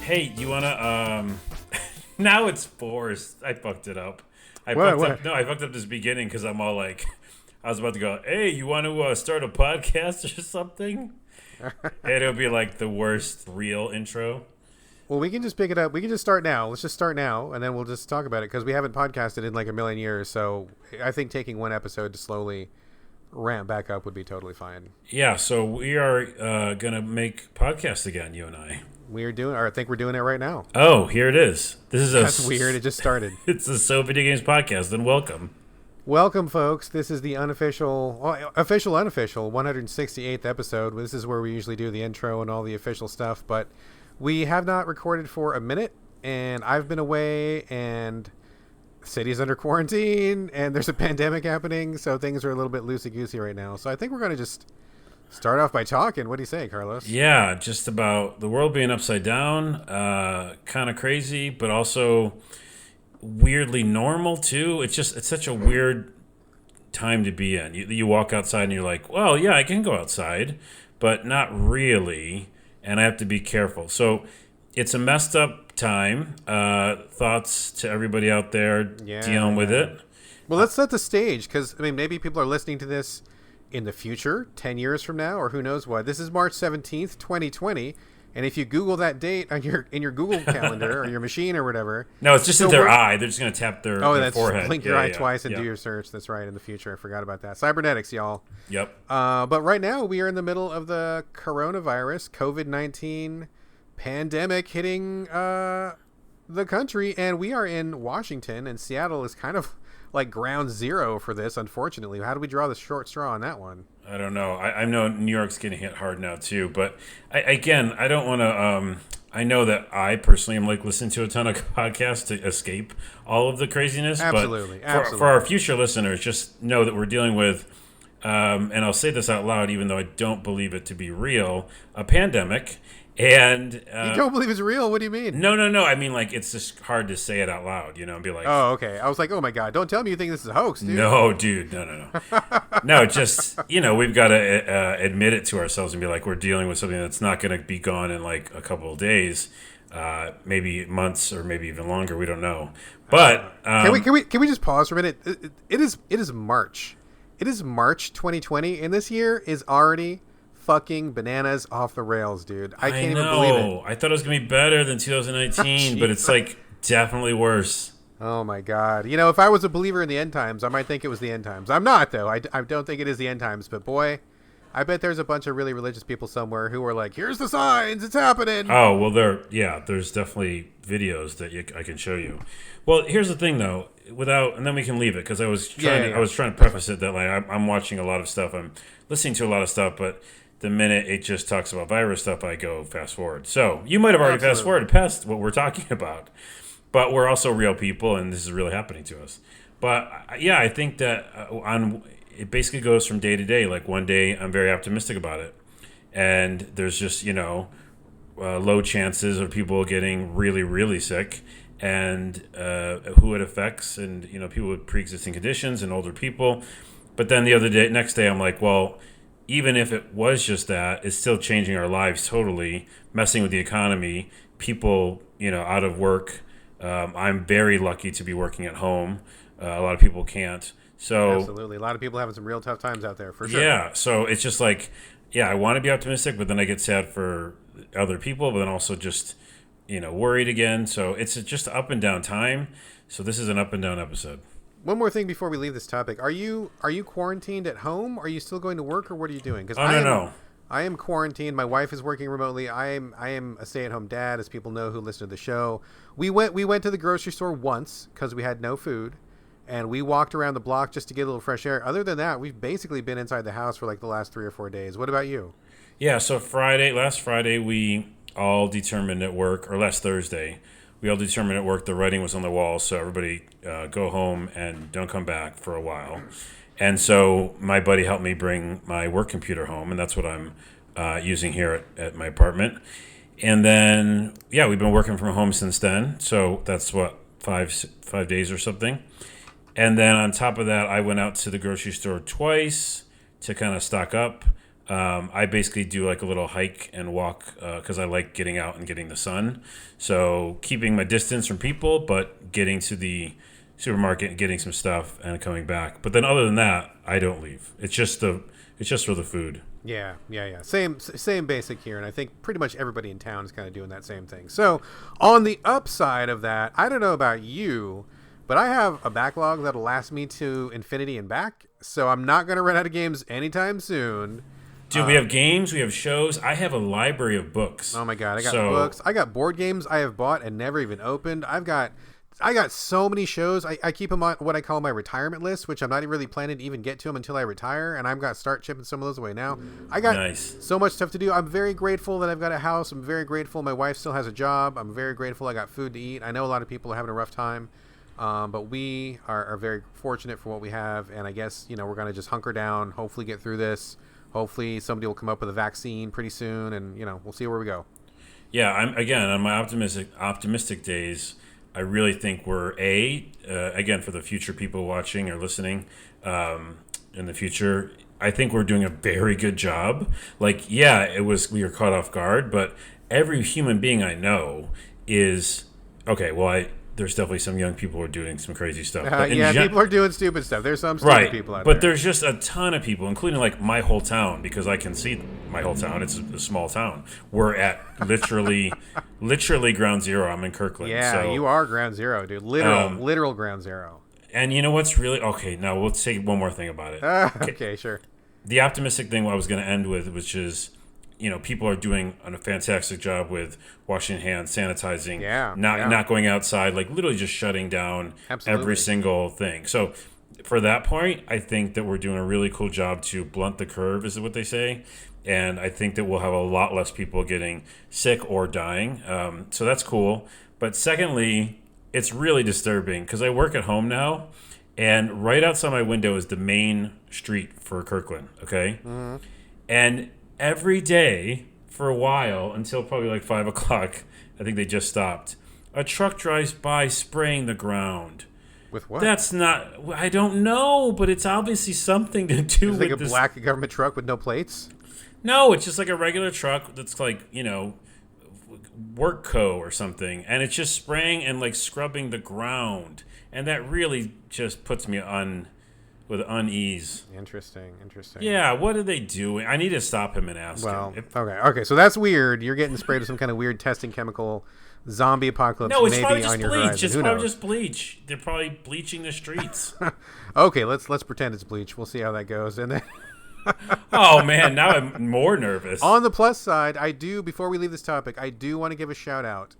Hey, you wanna now it's forced. I fucked it up. What? I fucked up this beginning because I'm all like I was about to go, hey, you want to start a podcast or something? And it'll be like the worst real intro. Well, we can just pick it up. We can just start now. Let's just start now, and then we'll just talk about it because we haven't podcasted in like a million years. So I think taking one episode to slowly ramp back up would be totally fine. Yeah, so we are gonna make podcasts again, you and I. We are doing, or I think we're doing it right now. Oh, here it is. This is That's weird. It just started. It's a So Video Games podcast. Then welcome. Welcome, folks. This is the unofficial 168th episode. This is where we usually do the intro and all the official stuff, but we have not recorded for a minute, and I've been away, and the city's under quarantine, and there's a pandemic happening, so things are a little bit loosey-goosey right now. So I think we're going to just start off by talking. What do you say, Carlos? Yeah, just about the world being upside down, kind of crazy, but also weirdly normal too. It's such a weird time to be in. You walk outside and you're like, well, yeah, I can go outside, but not really, and I have to be careful. So it's a messed up time. Thoughts to everybody out there dealing with it. Well, let's set the stage because, I mean, maybe people are listening to this in the future, 10 years from now, or who knows what. This is March 17th, 2020. And if you Google that date on in your Google calendar or your machine or whatever. No, it's just in their eye. They're just going to tap their forehead. Blink your eye twice and do your search. That's right, in the future. I forgot about that. Cybernetics, y'all. Yep. But right now, we are in the middle of the coronavirus, COVID-19 pandemic hitting the country. And we are in Washington, and Seattle is kind of like ground zero for this, unfortunately. How do we draw the short straw on that one? I don't know. I know New York's getting hit hard now too, but I don't want to. I know that I personally am like listening to a ton of podcasts to escape all of the craziness. Absolutely, but for our future listeners, just know that we're dealing with, and I'll say this out loud, even though I don't believe it to be real, a pandemic. And you don't believe it's real? What do you mean? No. I mean, like, it's just hard to say it out loud, and be like, oh, okay. I was like, oh my god, don't tell me you think this is a hoax, dude. No, dude, no. No, just we've got to admit it to ourselves and be like, we're dealing with something that's not going to be gone in like a couple of days, maybe months, or maybe even longer. We don't know. But can we just pause for a minute? It is March. It is March 2020, and this year is already fucking bananas off the rails, dude. I can't even believe it. I thought it was gonna be better than 2019, but it's like definitely worse. Oh my god. If I was a believer in the end times, I might think it was the end times. I'm not, though. I don't think it is the end times, but boy, I bet there's a bunch of really religious people somewhere who are like, here's the signs, it's happening. Oh, well, there's definitely videos that I can show you. Well, here's the thing, though, and then we can leave it, because I was trying to preface it that like I'm watching a lot of stuff, I'm listening to a lot of stuff, but the minute it just talks about virus stuff, I go fast forward. So you might have already fast forwarded past what we're talking about, but we're also real people, and this is really happening to us. But yeah, I think that it basically goes from day to day. Like one day, I'm very optimistic about it, and there's just low chances of people getting really, really sick, and who it affects, and people with pre-existing conditions and older people. But then next day, I'm like, well, even if it was just that, it's still changing our lives totally, messing with the economy, people, out of work. I'm very lucky to be working at home. A lot of people can't. So absolutely. A lot of people having some real tough times out there, for sure. Yeah. So it's just like, I want to be optimistic, but then I get sad for other people, but then also just, worried again. So it's just up and down time. So this is an up and down episode. One more thing before we leave this topic. Are you quarantined at home? Are you still going to work, or what are you doing? Because no. I am quarantined. My wife is working remotely. I am a stay-at-home dad, as people know who listen to the show. We went to the grocery store once because we had no food, and we walked around the block just to get a little fresh air. Other than that, we've basically been inside the house for like the last 3 or 4 days. What about you? Yeah, so last Friday, we all determined at work, or last Thursday, we all determined at work the writing was on the wall, so everybody go home and don't come back for a while. And so my buddy helped me bring my work computer home, and that's what I'm using here at my apartment. And then, we've been working from home since then, so that's what, 5 days or something. And then on top of that, I went out to the grocery store twice to kind of stock up. I basically do like a little hike and walk because I like getting out and getting the sun. So keeping my distance from people, but getting to the supermarket and getting some stuff and coming back. But then other than that, I don't leave. It's just for the food. Yeah. Same basic here, and I think pretty much everybody in town is kind of doing that same thing. So, on the upside of that, I don't know about you, but I have a backlog that'll last me to infinity and back. So I'm not going to run out of games anytime soon. Dude, we have games, we have shows. I have a library of books. Oh my god, I got books. I got board games I have bought and never even opened. I got so many shows. I keep them on what I call my retirement list, which I'm not really planning to even get to them until I retire, and I've got to start chipping some of those away now. I got so much stuff to do. I'm very grateful that I've got a house. I'm very grateful my wife still has a job. I'm very grateful I got food to eat. I know a lot of people are having a rough time, but we are very fortunate for what we have, and I guess, we're going to just hunker down, hopefully get through this. Hopefully somebody will come up with a vaccine pretty soon, and we'll see where we go. Yeah, I'm again on my optimistic days. I really think we're again for the future people watching or listening in the future. I think we're doing a very good job. Like, yeah, we were caught off guard, but every human being I know is okay. Well, there's definitely some young people who are doing some crazy stuff. People are doing stupid stuff. There's some stupid people out there. But there's just a ton of people, including like my whole town, because I can see my whole town. It's a small town. We're at literally ground zero. I'm in Kirkland. Yeah, so, you are ground zero, dude. Literal ground zero. And you know what's really... Okay, now we'll say one more thing about it. Okay, sure. The optimistic thing I was going to end with, which is... people are doing a fantastic job with washing hands, sanitizing, not going outside, like literally just shutting down every single thing. So for that point, I think that we're doing a really cool job to blunt the curve, is what they say. And I think that we'll have a lot less people getting sick or dying. So that's cool. But secondly, it's really disturbing because I work at home now, and right outside my window is the main street for Kirkland, okay? Mm-hmm. And every day for a while, until probably like 5 o'clock, I think they just stopped, a truck drives by spraying the ground. With what? That's not... I don't know, but it's obviously something to do with like a black government truck with no plates? No, it's just like a regular truck that's like, Workco or something. And it's just spraying and like scrubbing the ground. And that really just puts me with unease. Interesting. Yeah, what are they doing? I need to stop him and ask him. Okay, so that's weird. You're getting sprayed with some kind of weird testing chemical zombie apocalypse. No, it's probably just bleach. It's probably just bleach. They're probably bleaching the streets. Okay, let's pretend it's bleach. We'll see how that goes. And then oh man, now I'm more nervous. On the plus side, before we leave this topic, I do want to give a shout out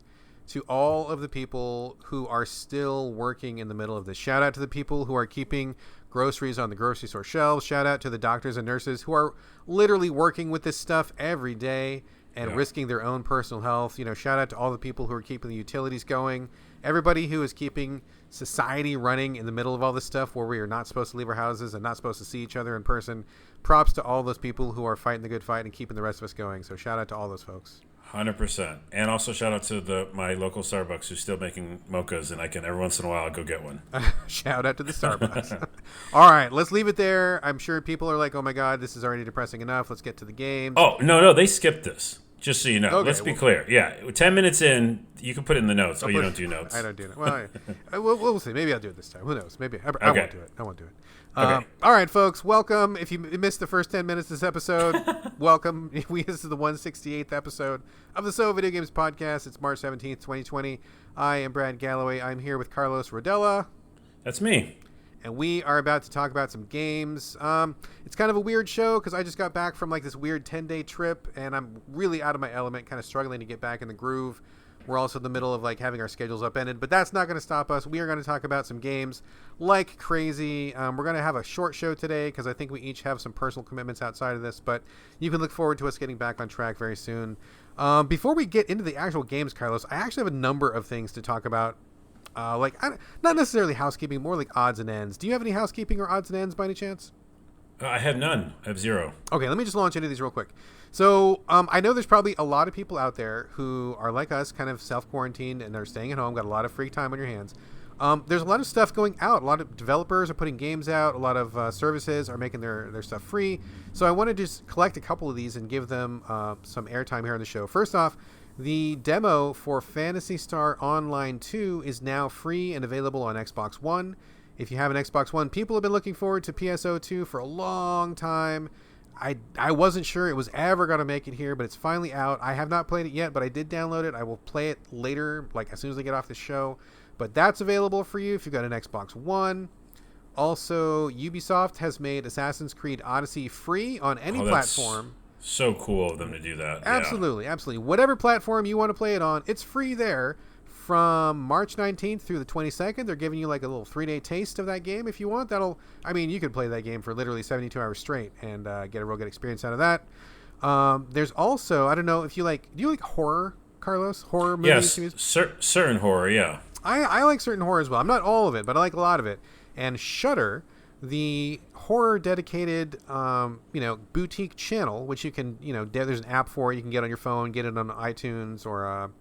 to all of the people who are still working in the middle of this. Shout out to the people who are keeping groceries on the grocery store shelves. Shout out to the doctors and nurses who are literally working with this stuff every day and risking their own personal health. Shout out to all the people who are keeping the utilities going. Everybody who is keeping society running in the middle of all this stuff where we are not supposed to leave our houses and not supposed to see each other in person. Props to all those people who are fighting the good fight and keeping the rest of us going. So shout out to all those folks. 100%. And also shout out to my local Starbucks who's still making mochas, and I can every once in a while go get one. Shout out to the Starbucks. All right, let's leave it there. I'm sure people are like, oh my God, this is already depressing enough. Let's get to the game. Oh, no, they skipped this. Just so you know. Okay, let's be clear. Yeah, 10 minutes in, you can put it in the notes. You don't do notes. I don't do it. Well, we'll see. Maybe I'll do it this time. Who knows? Maybe. I won't do it. Okay. All right, folks. Welcome. If you missed the first 10 minutes of this episode, welcome. This is the 168th episode of the So Video Games podcast. It's March 17th, 2020. I am Brad Galloway. I'm here with Carlos Rodella. That's me. And we are about to talk about some games. It's kind of a weird show because I just got back from like this weird 10-day trip, and I'm really out of my element, kind of struggling to get back in the groove. We're also in the middle of like having our schedules upended, but that's not going to stop us. We are going to talk about some games like crazy. We're going to have a short show today because I think we each have some personal commitments outside of this, but you can look forward to us getting back on track very soon. Before we get into the actual games, Carlos, I actually have a number of things to talk about. Not necessarily housekeeping, more like odds and ends. Do you have any housekeeping or odds and ends by any chance? I have none. I have zero. Okay, let me just launch into these real quick. So I know there's probably a lot of people out there who are like us, kind of self-quarantined and are staying at home, got a lot of free time on your hands. There's a lot of stuff going out. A lot of developers are putting games out. A lot of services are making their stuff free. So I want to just collect a couple of these and give them some airtime here on the show. First off, the demo for Phantasy Star Online 2 is now free and available on Xbox One. If you have an Xbox One, people have been looking forward to PSO2 for a long time. I wasn't sure it was ever going to make it here, but it's finally out. I have not played it yet, but I did download it. I will play it later, like as soon as I get off the show. But that's available for you if you've got an Xbox One. Also, Ubisoft has made Assassin's Creed Odyssey free on any platform. So cool of them to do that. Absolutely, absolutely. Whatever platform you want to play it on, it's free there from March 19th through the 22nd. They're giving you like a little 3-day taste of that game if you want. You could play that game for literally 72 hours straight and get a real good experience out of that. There's also, I don't know if do you like horror, Carlos? Horror movies? Yes, certain horror, yeah. I like certain horror as well. I'm not all of it, but I like a lot of it. And Shudder, the horror dedicated, boutique channel, which you can, there's an app for it. You can get on your phone, get it on iTunes or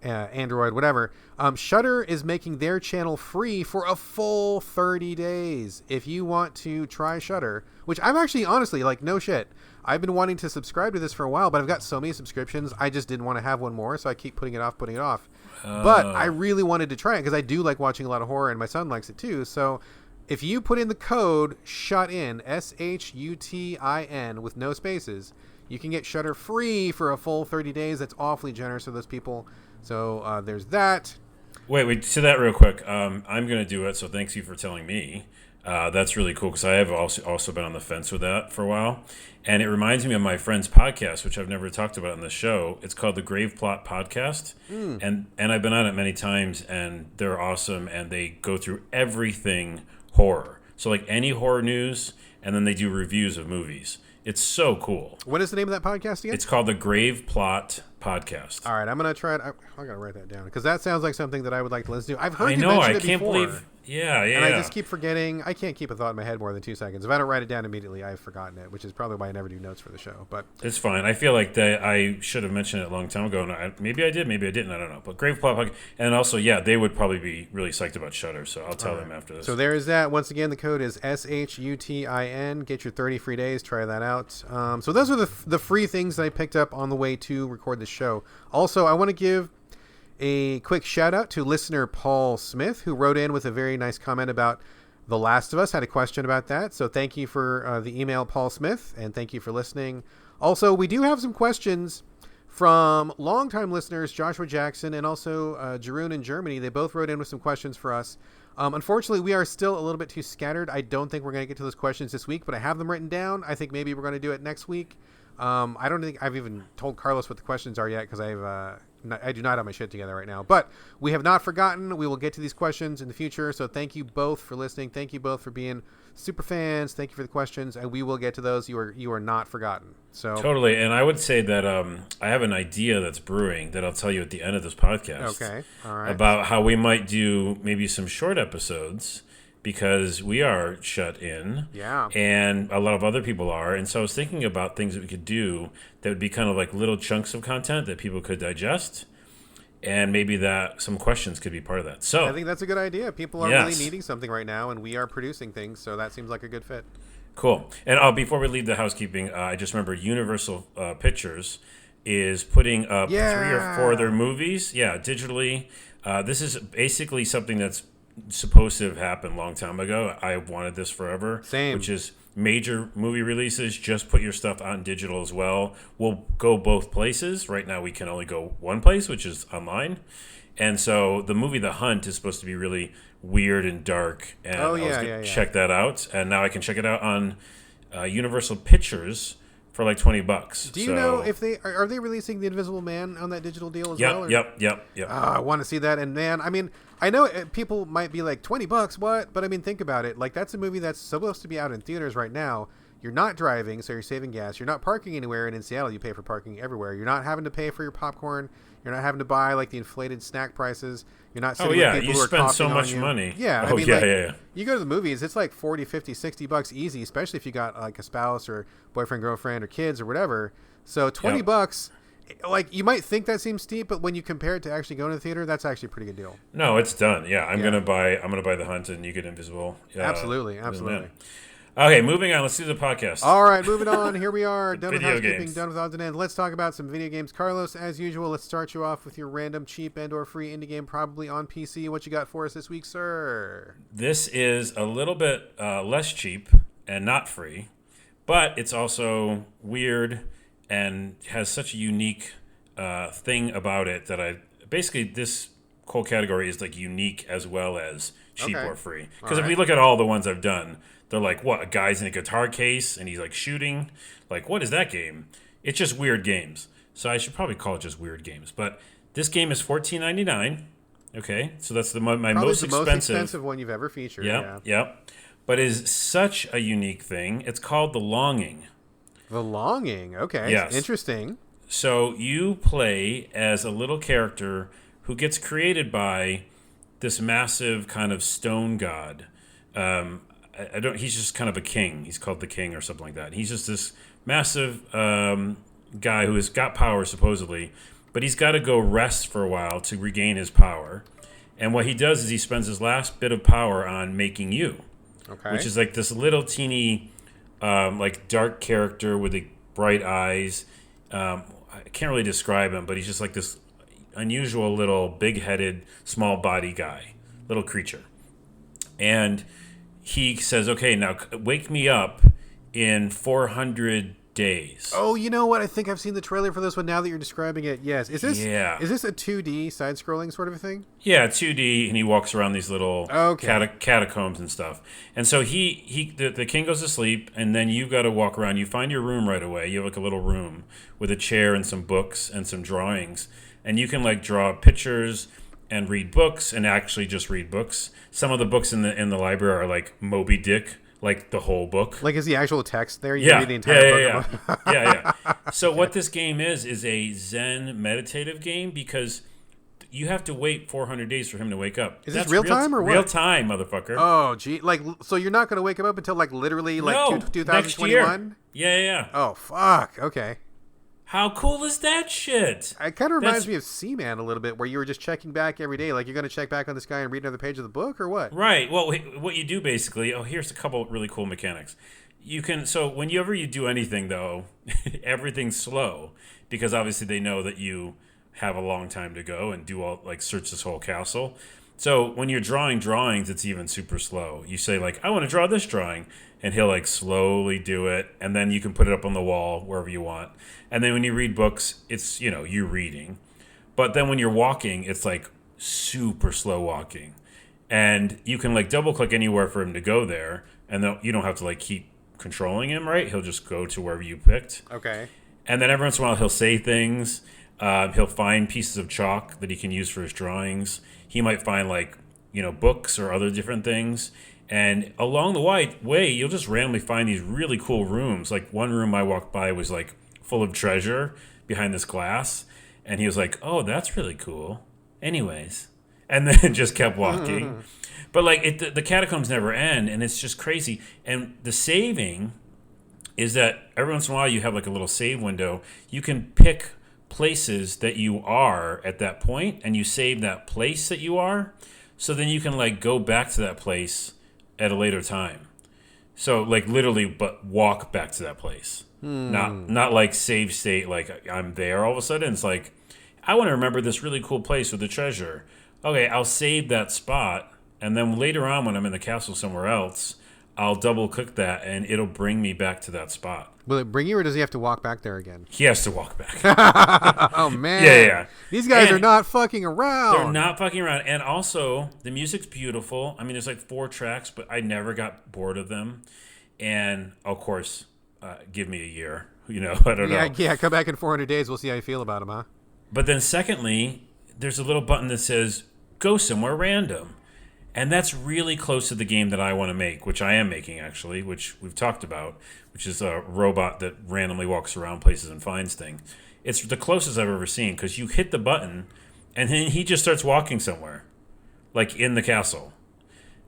Android, whatever. Shudder is making their channel free for a full 30 days. If you want to try Shudder, which I'm actually honestly like, no shit. I've been wanting to subscribe to this for a while, but I've got so many subscriptions. I just didn't want to have one more, so I keep putting it off. But I really wanted to try it because I do like watching a lot of horror, and my son likes it too. So if you put in the code SHUTIN, SHUTIN, with no spaces, you can get Shudder free for a full 30 days. That's awfully generous of those people. So there's that. Wait, to that real quick. I'm going to do it, so thanks you for telling me. That's really cool because I have also been on the fence with that for a while. And it reminds me of my friend's podcast, which I've never talked about in the show. It's called the Grave Plot Podcast. And I've been on it many times, and they're awesome, and they go through everything horror. So like any horror news, and then they do reviews of movies. It's so cool. What is the name of that podcast again? It's called the Grave Plot Podcast. All right, I'm going to try it. I got to write that down because that sounds like something that I would like to listen to. I've heard you mention it before. I can't believe. Yeah. And I just keep forgetting. I can't keep a thought in my head more than 2 seconds. If I don't write it down immediately, I've forgotten it, which is probably why I never do notes for the show. But it's fine. I feel like that I should have mentioned it a long time ago. And maybe I did, maybe I didn't. I don't know. But Grave Plot Podcast, and also, they would probably be really psyched about Shudder. So I'll tell them after this. So there is that. Once again, the code is SHUTIN. Get your 30 free days. Try that out. So those are the free things that I picked up on the way to record this show. Also, I want to give a quick shout out to listener Paul Smith, who wrote in with a very nice comment about The Last of Us. Had a question about that. So thank you for the email, Paul Smith, and thank you for listening. Also, we do have some questions from longtime listeners, Joshua Jackson and also Jeroen in Germany. They both wrote in with some questions for us. Unfortunately, we are still a little bit too scattered. I don't think we're going to get to those questions this week, but I have them written down. I think maybe we're going to do it next week. I don't think I've even told Carlos what the questions are yet because I do not have my shit together right now. But we have not forgotten. We will get to these questions in the future. So thank you both for listening. Thank you both for being super fans. Thank you for the questions, and we will get to those. You are not forgotten. So totally. And I would say that I have an idea that's brewing that I'll tell you at the end of this podcast. Okay. All right. About how we might do maybe some short episodes. Because we are shut in, and a lot of other people are, and so I was thinking about things that we could do that would be kind of like little chunks of content that people could digest, and maybe that some questions could be part of that. So I think that's a good idea. People are really needing something right now, and we are producing things, so that seems like a good fit. Cool. And before we leave the housekeeping, I just remember Universal Pictures is putting up 3 or 4 of their movies, digitally. This is basically something that's supposed to have happened a long time ago. I wanted this forever. Same. Which is major movie releases, just put your stuff on digital as well. We'll go both places. Right now we can only go one place, which is online. And so the movie The Hunt is supposed to be really weird and dark. And I was going to check that out. And now I can check it out on Universal Pictures for like $20. Do you know if they are they releasing The Invisible Man on that digital deal as well? Yep. I want to see that. And man, I mean, I know people might be like $20, what? But I mean, think about it. Like that's a movie that's supposed to be out in theaters right now. You're not driving, so you're saving gas. You're not parking anywhere, and in Seattle, you pay for parking everywhere. You're not having to pay for your popcorn. You're not having to buy like the inflated snack prices. You're not sitting with people who are coughing on you. You spend so much money. Yeah, You go to the movies, it's like $40, $50, $60 easy, especially if you got like a spouse or boyfriend, girlfriend, or kids or whatever. So $20, like you might think that seems steep, but when you compare it to actually going to the theater, that's actually a pretty good deal. No, it's done. Yeah, I'm gonna buy the Hunt, and you get Invisible. Absolutely. Okay, moving on. Let's do the podcast. All right, moving on. Here we are, done with Video housekeeping, games. done with odds and ends. Let's talk about some video games. Carlos, as usual, let's start you off with your random, cheap, and/or free indie game, probably on PC. What you got for us this week, sir? This is a little bit less cheap and not free, but it's also weird and has such a unique thing about it that basically this whole category is like unique as well as cheap or free. Because if we look at all the ones I've done, they're like, what, a guy's in a guitar case and he's like shooting? Like, what is that game? It's just weird games. So I should probably call it just weird games. But this game is $14.99. Okay, so that's my most expensive one you've ever featured. Yep. But it is such a unique thing. It's called The Longing. The Longing. Okay. Yes. Interesting. So you play as a little character who gets created by this massive kind of stone god. He's just kind of a king. He's called the king or something like that. He's just this massive guy who has got power supposedly, but he's got to go rest for a while to regain his power. And what he does is he spends his last bit of power on making you, which is like this little teeny, like dark character with the bright eyes. I can't really describe him, but he's just like this unusual little big-headed, small body guy, little creature. And he says, okay, now wake me up in 400 days. Oh, you know what? I think I've seen the trailer for this one now that you're describing it. Yes. Is this a 2D side-scrolling sort of a thing? Yeah, 2D, and he walks around these little catacombs and stuff. And so the king goes to sleep, and then you've got to walk around. You find your room right away. You have like a little room with a chair and some books and some drawings. And you can like draw pictures and read books and actually just read books. Some of the books in the library are like Moby Dick, like the whole book. Like, is the actual text there? You read the entire book? Yeah. So what this game is a Zen meditative game because you have to wait 400 days for him to wake up. Is this real time or what? Real time, motherfucker. Oh, gee. Like, so you're not going to wake him up until like literally like 2021? Yeah. Oh, fuck. Okay. How cool is that shit? It kind of reminds me of Seaman a little bit, where you were just checking back every day. Like, you're going to check back on this guy and read another page of the book, or what? Right. Well, what you do basically... Oh, here's a couple really cool mechanics. You can... So, whenever you do anything, though, everything's slow. Because, obviously, they know that you have a long time to go and search this whole castle. So, when you're drawing drawings, it's even super slow. You say, like, I want to draw this drawing. And he'll, like, slowly do it. And then you can put it up on the wall, wherever you want. And then when you read books, it's, you reading. But then when you're walking, it's, like, super slow walking. And you can, like, double-click anywhere for him to go there. And then you don't have to, like, keep controlling him, right? He'll just go to wherever you picked. Okay. And then every once in a while, he'll say things. He'll find pieces of chalk that he can use for his drawings. He might find, like, books or other different things. And along the way, you'll just randomly find these really cool rooms. Like, one room I walked by was, like, full of treasure behind this glass. And he was like, oh, that's really cool. Anyways. And then just kept walking. But, like, the catacombs never end, and it's just crazy. And the saving is that every once in a while you have, like, a little save window. You can pick places that you are at that point, and you save that place that you are. So then you can, like, go back to that place at a later time. So, like, literally, but walk back to that place. Not like save state, like, I'm there all of a sudden. It's like, I want to remember this really cool place with the treasure. Okay, I'll save that spot, and then later on when I'm in the castle somewhere else, I'll double-click that, and it'll bring me back to that spot. Will it bring you, or does he have to walk back there again? He has to walk back. Oh, man. Yeah. These guys are not fucking around. They're not fucking around. And also, the music's beautiful. I mean, there's like 4 tracks, but I never got bored of them. And, of course, give me a year. I don't know. Yeah, come back in 400 days. We'll see how you feel about them, huh? But then secondly, there's a little button that says, go somewhere random. And that's really close to the game that I want to make, which I am making, actually, which we've talked about, which is a robot that randomly walks around places and finds things. It's the closest I've ever seen, because you hit the button, and then he just starts walking somewhere, like in the castle.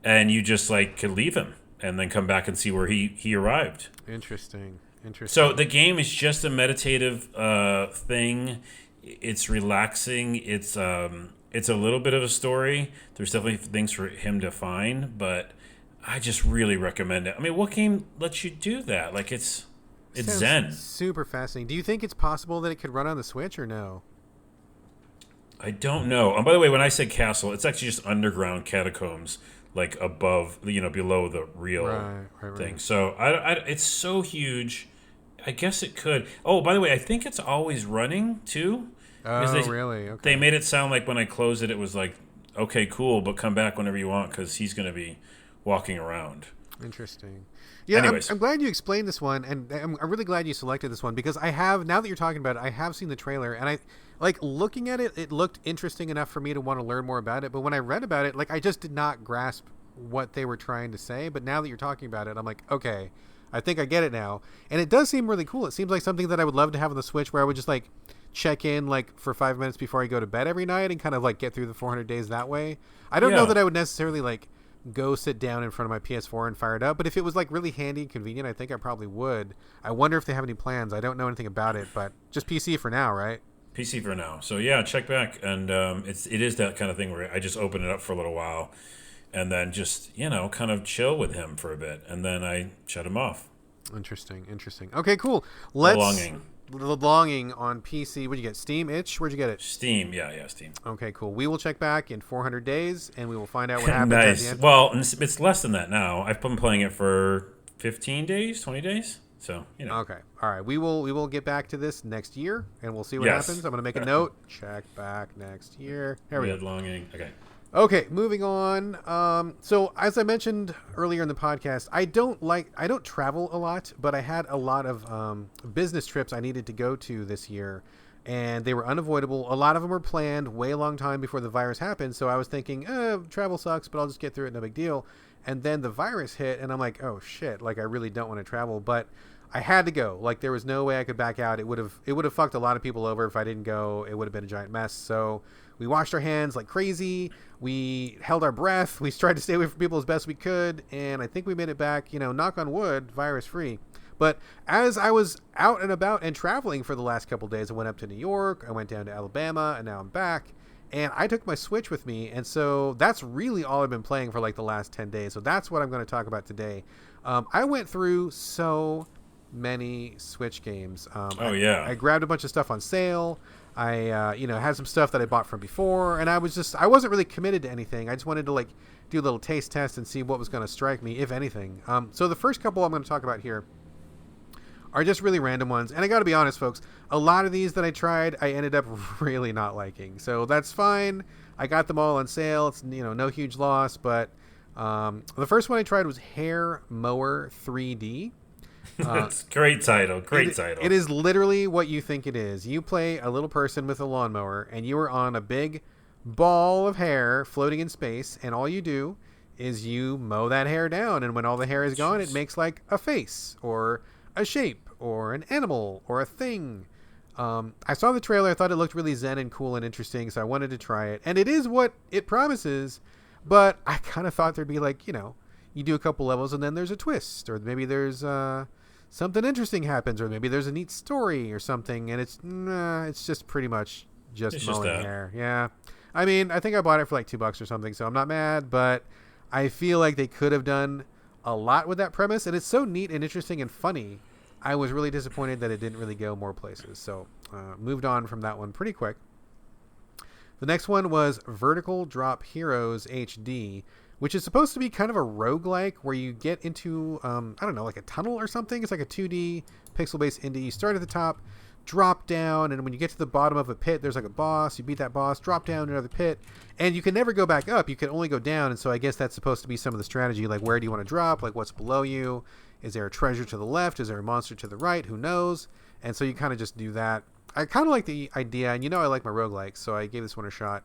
And you just, like, can leave him and then come back and see where he arrived. Interesting. Interesting. So the game is just a meditative thing. It's relaxing. It's a little bit of a story. There's definitely things for him to find, but I just really recommend it. I mean, what game lets you do that? Like it's Sounds zen. super fascinating. Do you think it's possible that it could run on the Switch or no? I don't know. And by the way, when I said castle, it's actually just underground catacombs, like above, below the real thing. So it's so huge. I guess it could. Oh, by the way, I think it's always running too. Oh, really? Okay. They made it sound like when I closed it, it was like, okay, cool, but come back whenever you want because he's going to be walking around. Interesting. Yeah, Anyways. I'm glad you explained this one, and I'm really glad you selected this one because now that you're talking about it, I have seen the trailer, and looking at it, it looked interesting enough for me to want to learn more about it. But when I read about it, I just did not grasp what they were trying to say. But now that you're talking about it, I'm like, okay, I think I get it now. And it does seem really cool. It seems like something that I would love to have on the Switch where I would just check in for 5 minutes before I go to bed every night and kind of get through the 400 days that way. I don't know that I would necessarily go sit down in front of my PS4 and fire it up, but if it was really handy and convenient, I think I probably would. I wonder if they have any plans. I don't know anything about it, but just PC for now, right? PC for now. So yeah, check back, and it is that kind of thing where I just open it up for a little while, and then just kind of chill with him for a bit, and then I shut him off. Interesting. Okay, cool. The Longing on PC. What'd you get? Steam? Itch? Where'd you get it? Steam. Yeah, Steam. Okay, cool. We will check back in 400 days, and we will find out what happens nice. at the end. Well, it's less than that now. I've been playing it for 15 days, 20 days. So, Okay. All right. We will get back to this next year, and we'll see what happens. I'm going to make a note. Check back next year. There we go. Longing. Okay, moving on. So as I mentioned earlier in the podcast, I don't travel a lot, but I had a lot of business trips I needed to go to this year, and they were unavoidable. A lot of them were planned way long time before the virus happened, so I was thinking, travel sucks, but I'll just get through it, no big deal. And then the virus hit, and I'm like, oh shit, I really don't want to travel, but I had to go. There was no way I could back out. It would have fucked a lot of people over if I didn't go. It would have been a giant mess. So we washed our hands like crazy. We held our breath. We tried to stay away from people as best we could. And I think we made it back, knock on wood, virus free. But as I was out and about and traveling for the last couple of days, I went up to New York. I went down to Alabama, and now I'm back. And I took my Switch with me. And so that's really all I've been playing for the last 10 days. So that's what I'm going to talk about today. I went through so many Switch games. I grabbed a bunch of stuff on sale. I had some stuff that I bought from before, and I wasn't really committed to anything. I just wanted to do a little taste test and see what was going to strike me, if anything. So the first couple I'm going to talk about here are just really random ones, and I got to be honest, folks, a lot of these that I tried I ended up really not liking, so that's fine. I got them all on sale. It's no huge loss, but the first one I tried was Mower 3D. It's great title. It is literally what you think it is. You play a little person with a lawnmower, and you are on a big ball of hair floating in space, and all you do is you mow that hair down, and when all the hair is gone, it makes a face or a shape or an animal or a thing. I saw the trailer. I thought it looked really zen and cool and interesting, so I wanted to try it, and it is what it promises, but I kind of thought there'd be you do a couple levels and then there's a twist, or maybe there's something interesting happens, or maybe there's a neat story or something, and it's just pretty much just mowing hair. Yeah. I mean, I think I bought it for $2 or something, so I'm not mad, but I feel like they could have done a lot with that premise, and it's so neat and interesting and funny. I was really disappointed that it didn't really go more places, so moved on from that one pretty quick. The next one was Vertical Drop Heroes HD, which is supposed to be kind of a roguelike where you get into, a tunnel or something. It's like a 2D pixel-based indie. You start at the top, drop down, and when you get to the bottom of a pit, there's a boss. You beat that boss, drop down to another pit, and you can never go back up. You can only go down, and so I guess that's supposed to be some of the strategy, where do you want to drop, what's below you? Is there a treasure to the left? Is there a monster to the right? Who knows? And so you kind of just do that. I kind of like the idea, and I like my roguelikes, so I gave this one a shot.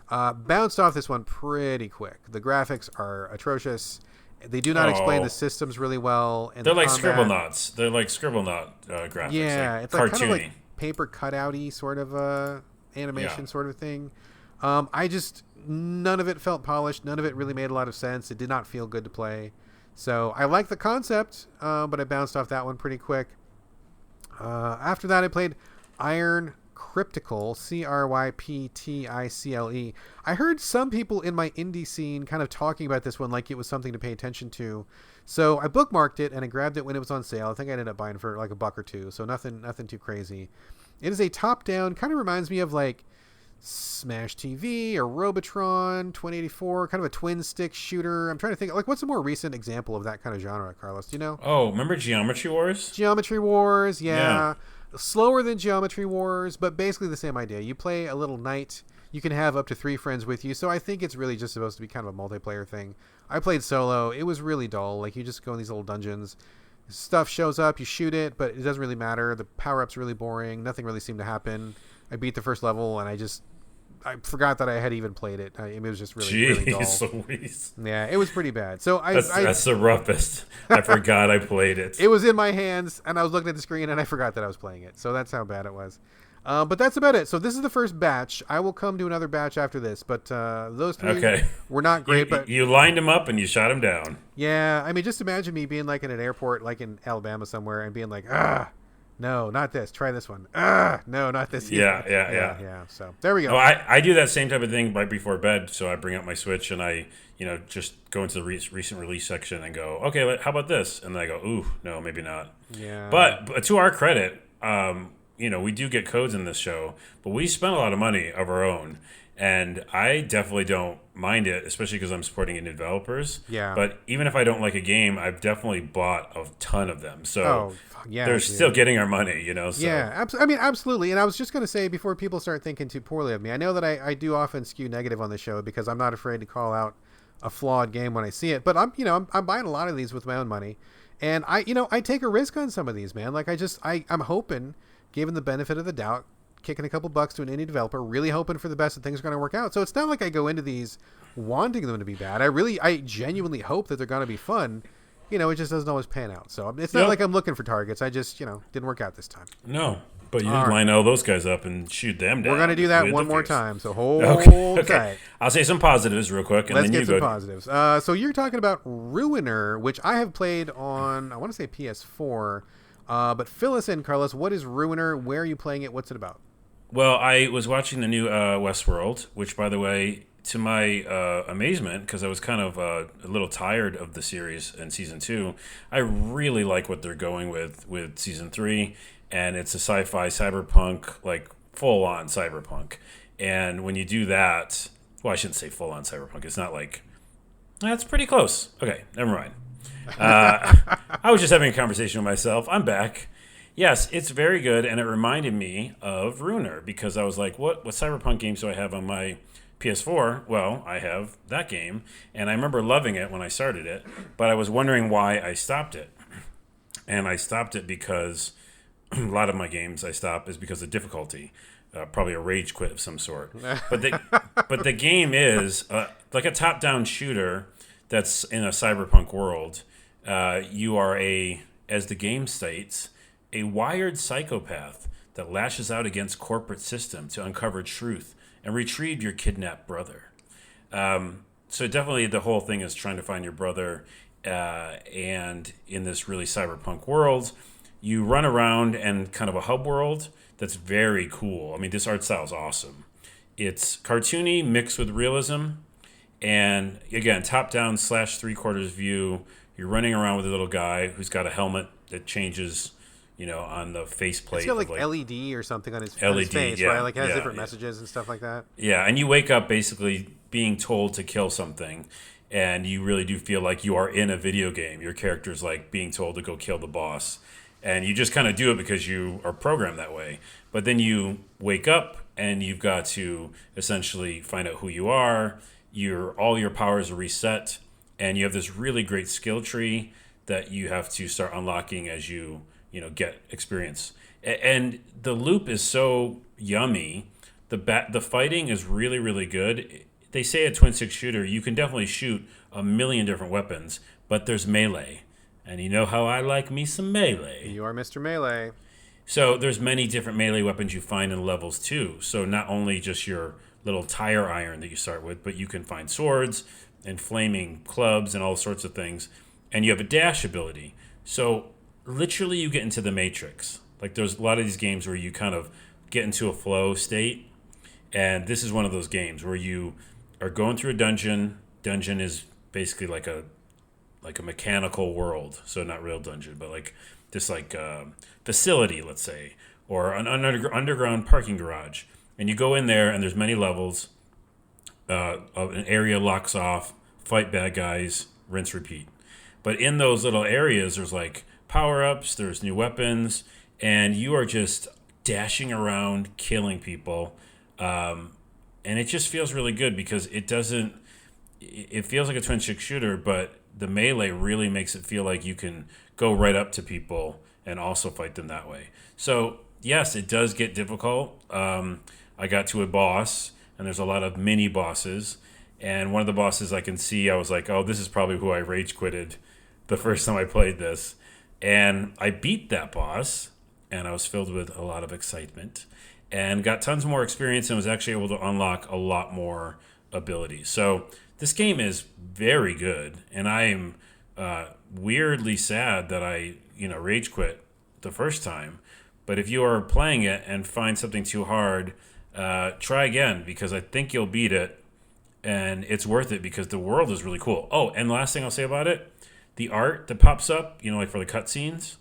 Bounced off this one pretty quick. The graphics are atrocious. They do not explain the systems really well. And they're like Scribblenauts. They're like Scribblenaut graphics. Yeah, it's cartoony. Kind of paper cutout-y sort of animation sort of thing. None of it felt polished. None of it really made a lot of sense. It did not feel good to play. So I like the concept, but I bounced off that one pretty quick. After that, I played Iron Crypticle, Crypticle. I heard some people in my indie scene kind of talking about this one like it was something to pay attention to. So I bookmarked it and I grabbed it when it was on sale. I think I ended up buying for like $1 or $2, so nothing too crazy. It is a top-down, kind of reminds me of like Smash TV or Robotron 2084, kind of a twin-stick shooter. I'm trying to think, like, what's a more recent example of that kind of genre, Carlos? Do you know? Oh, remember Geometry Wars? Geometry Wars, yeah. Slower than Geometry Wars, but basically the same idea. You play a little knight. You can have up to 3 friends with you, so I think it's really just supposed to be kind of a multiplayer thing. I played solo. It was really dull. Like, you just go in these little dungeons. Stuff shows up, you shoot it, but it doesn't really matter. The power-up's really boring. Nothing really seemed to happen. I beat the first level, and I forgot that I had even played it. It was just really dull. Louise. Yeah, it was pretty bad. So that's the roughest. I forgot I played it. It was in my hands, and I was looking at the screen, and I forgot that I was playing it. So that's how bad it was. But that's about it. So this is the first batch. I will come to another batch after this. But those 3 were not great. But you lined them up and you shot them down. Yeah, I mean, just imagine me being like in an airport, like in Alabama somewhere, and being like, no, not this. Try this one. No, not this. Yeah. So there we go. Oh, I do that same type of thing right before bed. So I bring out my Switch and I, just go into the recent release section and go, okay, how about this? And then I go, ooh, no, maybe not. Yeah. But to our credit, we do get codes in this show, but we spend a lot of money of our own. And I definitely don't mind it, especially because I'm supporting indie developers. Yeah. But even if I don't like a game, I've definitely bought a ton of them. So they're dude. still getting our money, So. Yeah, absolutely. And I was just going to say, before people start thinking too poorly of me, I know that I do often skew negative on the show because I'm not afraid to call out a flawed game when I see it. But I'm buying a lot of these with my own money. And I take a risk on some of these, man. Like I'm hoping, given the benefit of the doubt, kicking a couple bucks to an indie developer, really hoping for the best that things are going to work out. So it's not like I go into these wanting them to be bad. I genuinely hope that they're going to be fun. It just doesn't always pan out. So it's not like I'm looking for targets. I just, didn't work out this time. No, but you just line all those guys up and shoot them down. We're going to do that one more time. So hold tight. I'll say some positives real quick. And Let's then get you some go. positives. So you're talking about Ruiner, which I have played on, I want to say PS4. But fill us in, Carlos. What is Ruiner? Where are you playing it? What's it about? Well, I was watching the new Westworld, which, by the way, to my amazement, because I was kind of a little tired of the series in season 2, I really like what they're going with season 3, and it's a sci-fi cyberpunk, like full-on cyberpunk. And when you do that, well, I shouldn't say full-on cyberpunk. It's not like that's pretty close. Okay, never mind. I was just having a conversation with myself. I'm back. Yes, it's very good, and it reminded me of Ruiner because I was like, what cyberpunk games do I have on my PS4? Well, I have that game, and I remember loving it when I started it, but I was wondering why I stopped it. And I stopped it because a lot of my games I stop is because of difficulty, probably a rage quit of some sort. But the game is like a top-down shooter that's in a cyberpunk world. You are as the game states, a wired psychopath that lashes out against corporate system to uncover truth and retrieve your kidnapped brother. So definitely the whole thing is trying to find your brother, and in this really cyberpunk world, you run around in kind of a hub world that's very cool. I mean, this art style is awesome. It's cartoony mixed with realism, and again, top-down / 3/4 view. You're running around with a little guy who's got a helmet that changes on the faceplate. It's got like LED or something on his face, yeah, right? Like it has yeah, different messages and stuff like that. Yeah, and you wake up basically being told to kill something, and you really do feel like you are in a video game. Your character's like being told to go kill the boss, and you just kind of do it because you are programmed that way. But then you wake up, and you've got to essentially find out who you are. All your powers are reset, and you have this really great skill tree that you have to start unlocking as you get experience. And the loop is so yummy. The fighting is really, really good. They say a twin stick shooter, you can definitely shoot a million different weapons, but there's melee. And you know how I like me some melee. You are Mr. Melee. So there's many different melee weapons you find in levels too. So not only just your little tire iron that you start with, but you can find swords and flaming clubs and all sorts of things. And you have a dash ability. So literally you get into the Matrix. Like there's a lot of these games where you kind of get into a flow state, and this is one of those games where you are going through a dungeon. Dungeon is basically like a mechanical world, so not real dungeon, but like this like facility, let's say, or an underground parking garage. And you go in there, and there's many levels. An area locks off, fight bad guys, rinse, repeat. But in those little areas, there's like power-ups, there's new weapons, and you are just dashing around, killing people. And it just feels really good because it feels like a twin-stick shooter, but the melee really makes it feel like you can go right up to people and also fight them that way. So, yes, it does get difficult. I got to a boss, and there's a lot of mini bosses. And one of the bosses I can see, I was like, oh, this is probably who I rage quitted the first time I played this. And I beat that boss, and I was filled with a lot of excitement and got tons more experience and was actually able to unlock a lot more abilities. So this game is very good, and I am weirdly sad that I rage quit the first time. But if you are playing it and find something too hard, try again, because I think you'll beat it, and it's worth it because the world is really cool. Oh, and the last thing I'll say about it, the art that pops up, like for the cutscenes,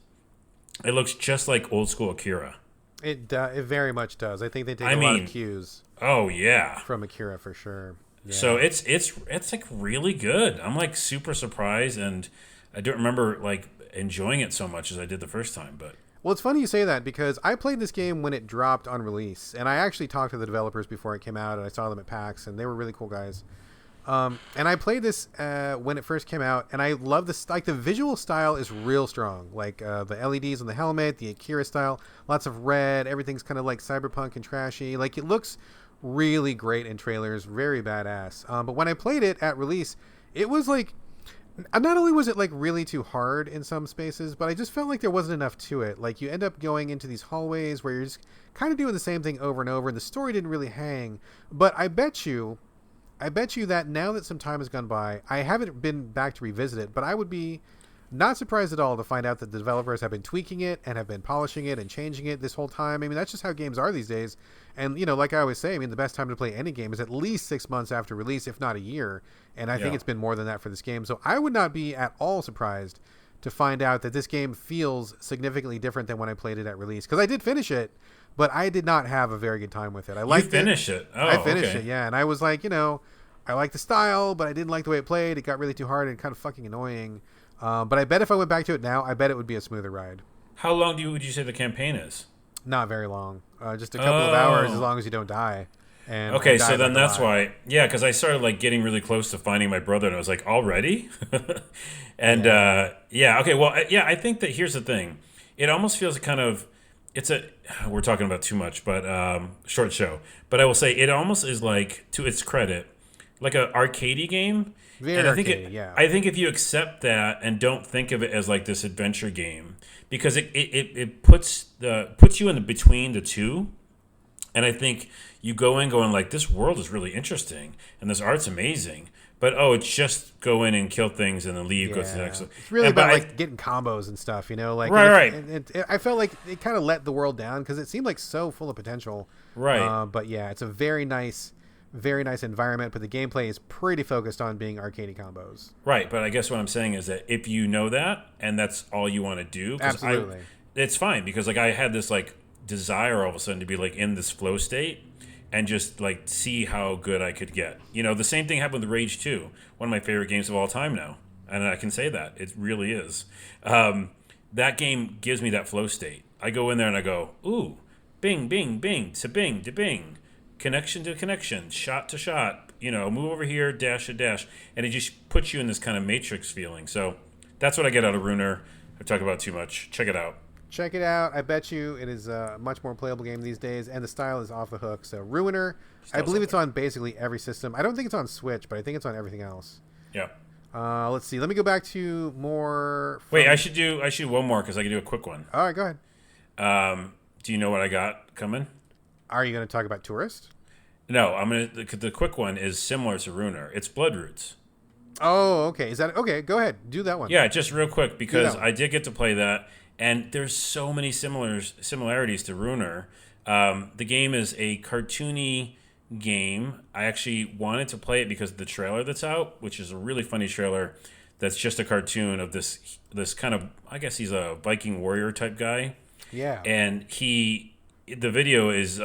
it looks just like old school Akira. It very much does. I think they take a lot of cues. Oh yeah, from Akira for sure. Yeah. So it's like really good. I'm like super surprised, and I don't remember like enjoying it so much as I did the first time. But well, it's funny you say that because I played this game when it dropped on release, and I actually talked to the developers before it came out, and I saw them at PAX, and they were really cool guys. And I played this when it first came out, and I love this. Like the visual style is real strong. Like the LEDs on the helmet, the Akira style, lots of red. Everything's kind of like cyberpunk and trashy. Like it looks really great in trailers, very badass. But when I played it at release, it was like, not only was it like really too hard in some spaces, but I just felt like there wasn't enough to it. Like you end up going into these hallways where you're just kind of doing the same thing over and over, and the story didn't really hang. But I bet you that now that some time has gone by, I haven't been back to revisit it, but I would be not surprised at all to find out that the developers have been tweaking it and have been polishing it and changing it this whole time. I mean, that's just how games are these days. And, like I always say, I mean, the best time to play any game is at least 6 months after release, if not a year. And I think it's been more than that for this game. So I would not be at all surprised to find out that this game feels significantly different than when I played it at release. Because I did finish it, but I did not have a very good time with it. I liked it. Oh, I finished it, yeah. And I was like, I like the style, but I didn't like the way it played. It got really too hard and kind of fucking annoying. But I bet if I went back to it now, I bet it would be a smoother ride. How long would you say the campaign is? Not very long. Just a couple of hours, as long as you don't die. And okay, so then that's why. Yeah, because I started like getting really close to finding my brother, and I was like, already? And okay, well, I think that here's the thing. It almost feels kind of, we're talking about too much, but short show. But I will say it almost is like, to its credit, like an arcadey game. Very arcadey, yeah. I think if you accept that and don't think of it as like this adventure game, because it puts you in between the two, and I think you go in going like, this world is really interesting and this art's amazing, but it's just go in and kill things and then leave, go to the next. It's really about getting combos and stuff, like right. I felt like it kind of let the world down because it seemed like so full of potential. Right. But yeah, it's a very nice environment, but the gameplay is pretty focused on being arcadey combos. Right, but I guess what I'm saying is that if you know that and that's all you want to do, absolutely, it's fine, because like I had this like desire all of a sudden to be like in this flow state and just like see how good I could get. The same thing happened with Rage 2, one of my favorite games of all time now, and I can say that it really is. That game gives me that flow state. I go in there and I go, ooh, bing, bing, bing, to bing, to bing. Connection to connection, shot to shot, move over here, dash to dash. And it just puts you in this kind of Matrix feeling. So that's what I get out of Ruiner. I've talked about too much. Check it out. Check it out. I bet you it is a much more playable game these days, and the style is off the hook. So Ruiner, I believe it's on basically every system. I don't think it's on Switch, but I think it's on everything else. Yeah. Let's see. Let me go back to more. Wait, I should do one more because I can do a quick one. All right, go ahead. Do you know what I got coming? Are you going to talk about Touryst? No, the quick one is similar to Ruiner. It's Bloodroots. Oh, okay. Is that okay? Go ahead, do that one. Yeah, just real quick, because I did get to play that, And there's so many similarities to Runer. The game is a cartoony game. I actually wanted to play it because of the trailer that's out, which is a really funny trailer. That's just a cartoon of this kind of, I guess he's a Viking warrior type guy. Yeah. And the video is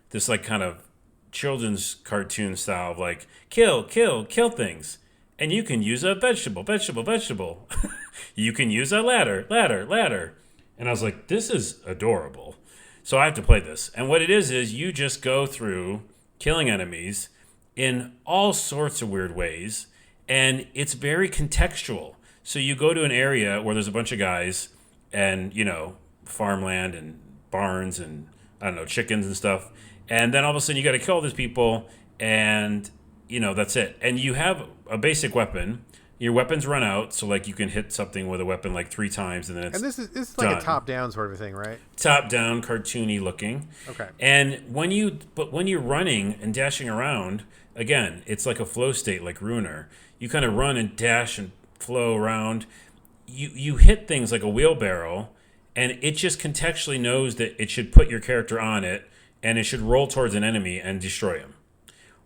this like kind of children's cartoon style of like kill things. And you can use a vegetable. You can use a ladder. And I was like, this is adorable. So I have to play this. And what it is you just go through killing enemies in all sorts of weird ways. And it's very contextual. So you go to an area where there's a bunch of guys and, farmland and barns and, I don't know, chickens and stuff. And then all of a sudden you got to kill all these people and, that's it. And you have a basic weapon. Your weapons run out, so like you can hit something with a weapon like 3 times, and then it's and this is done. like a top-down sort of a thing, right? Top-down, cartoony looking. Okay. And when you're running and dashing around, again, it's like a flow state, like Runer. You kind of run and dash and flow around. You hit things like a wheelbarrow, and it just contextually knows that it should put your character on it, and it should roll towards an enemy and destroy him.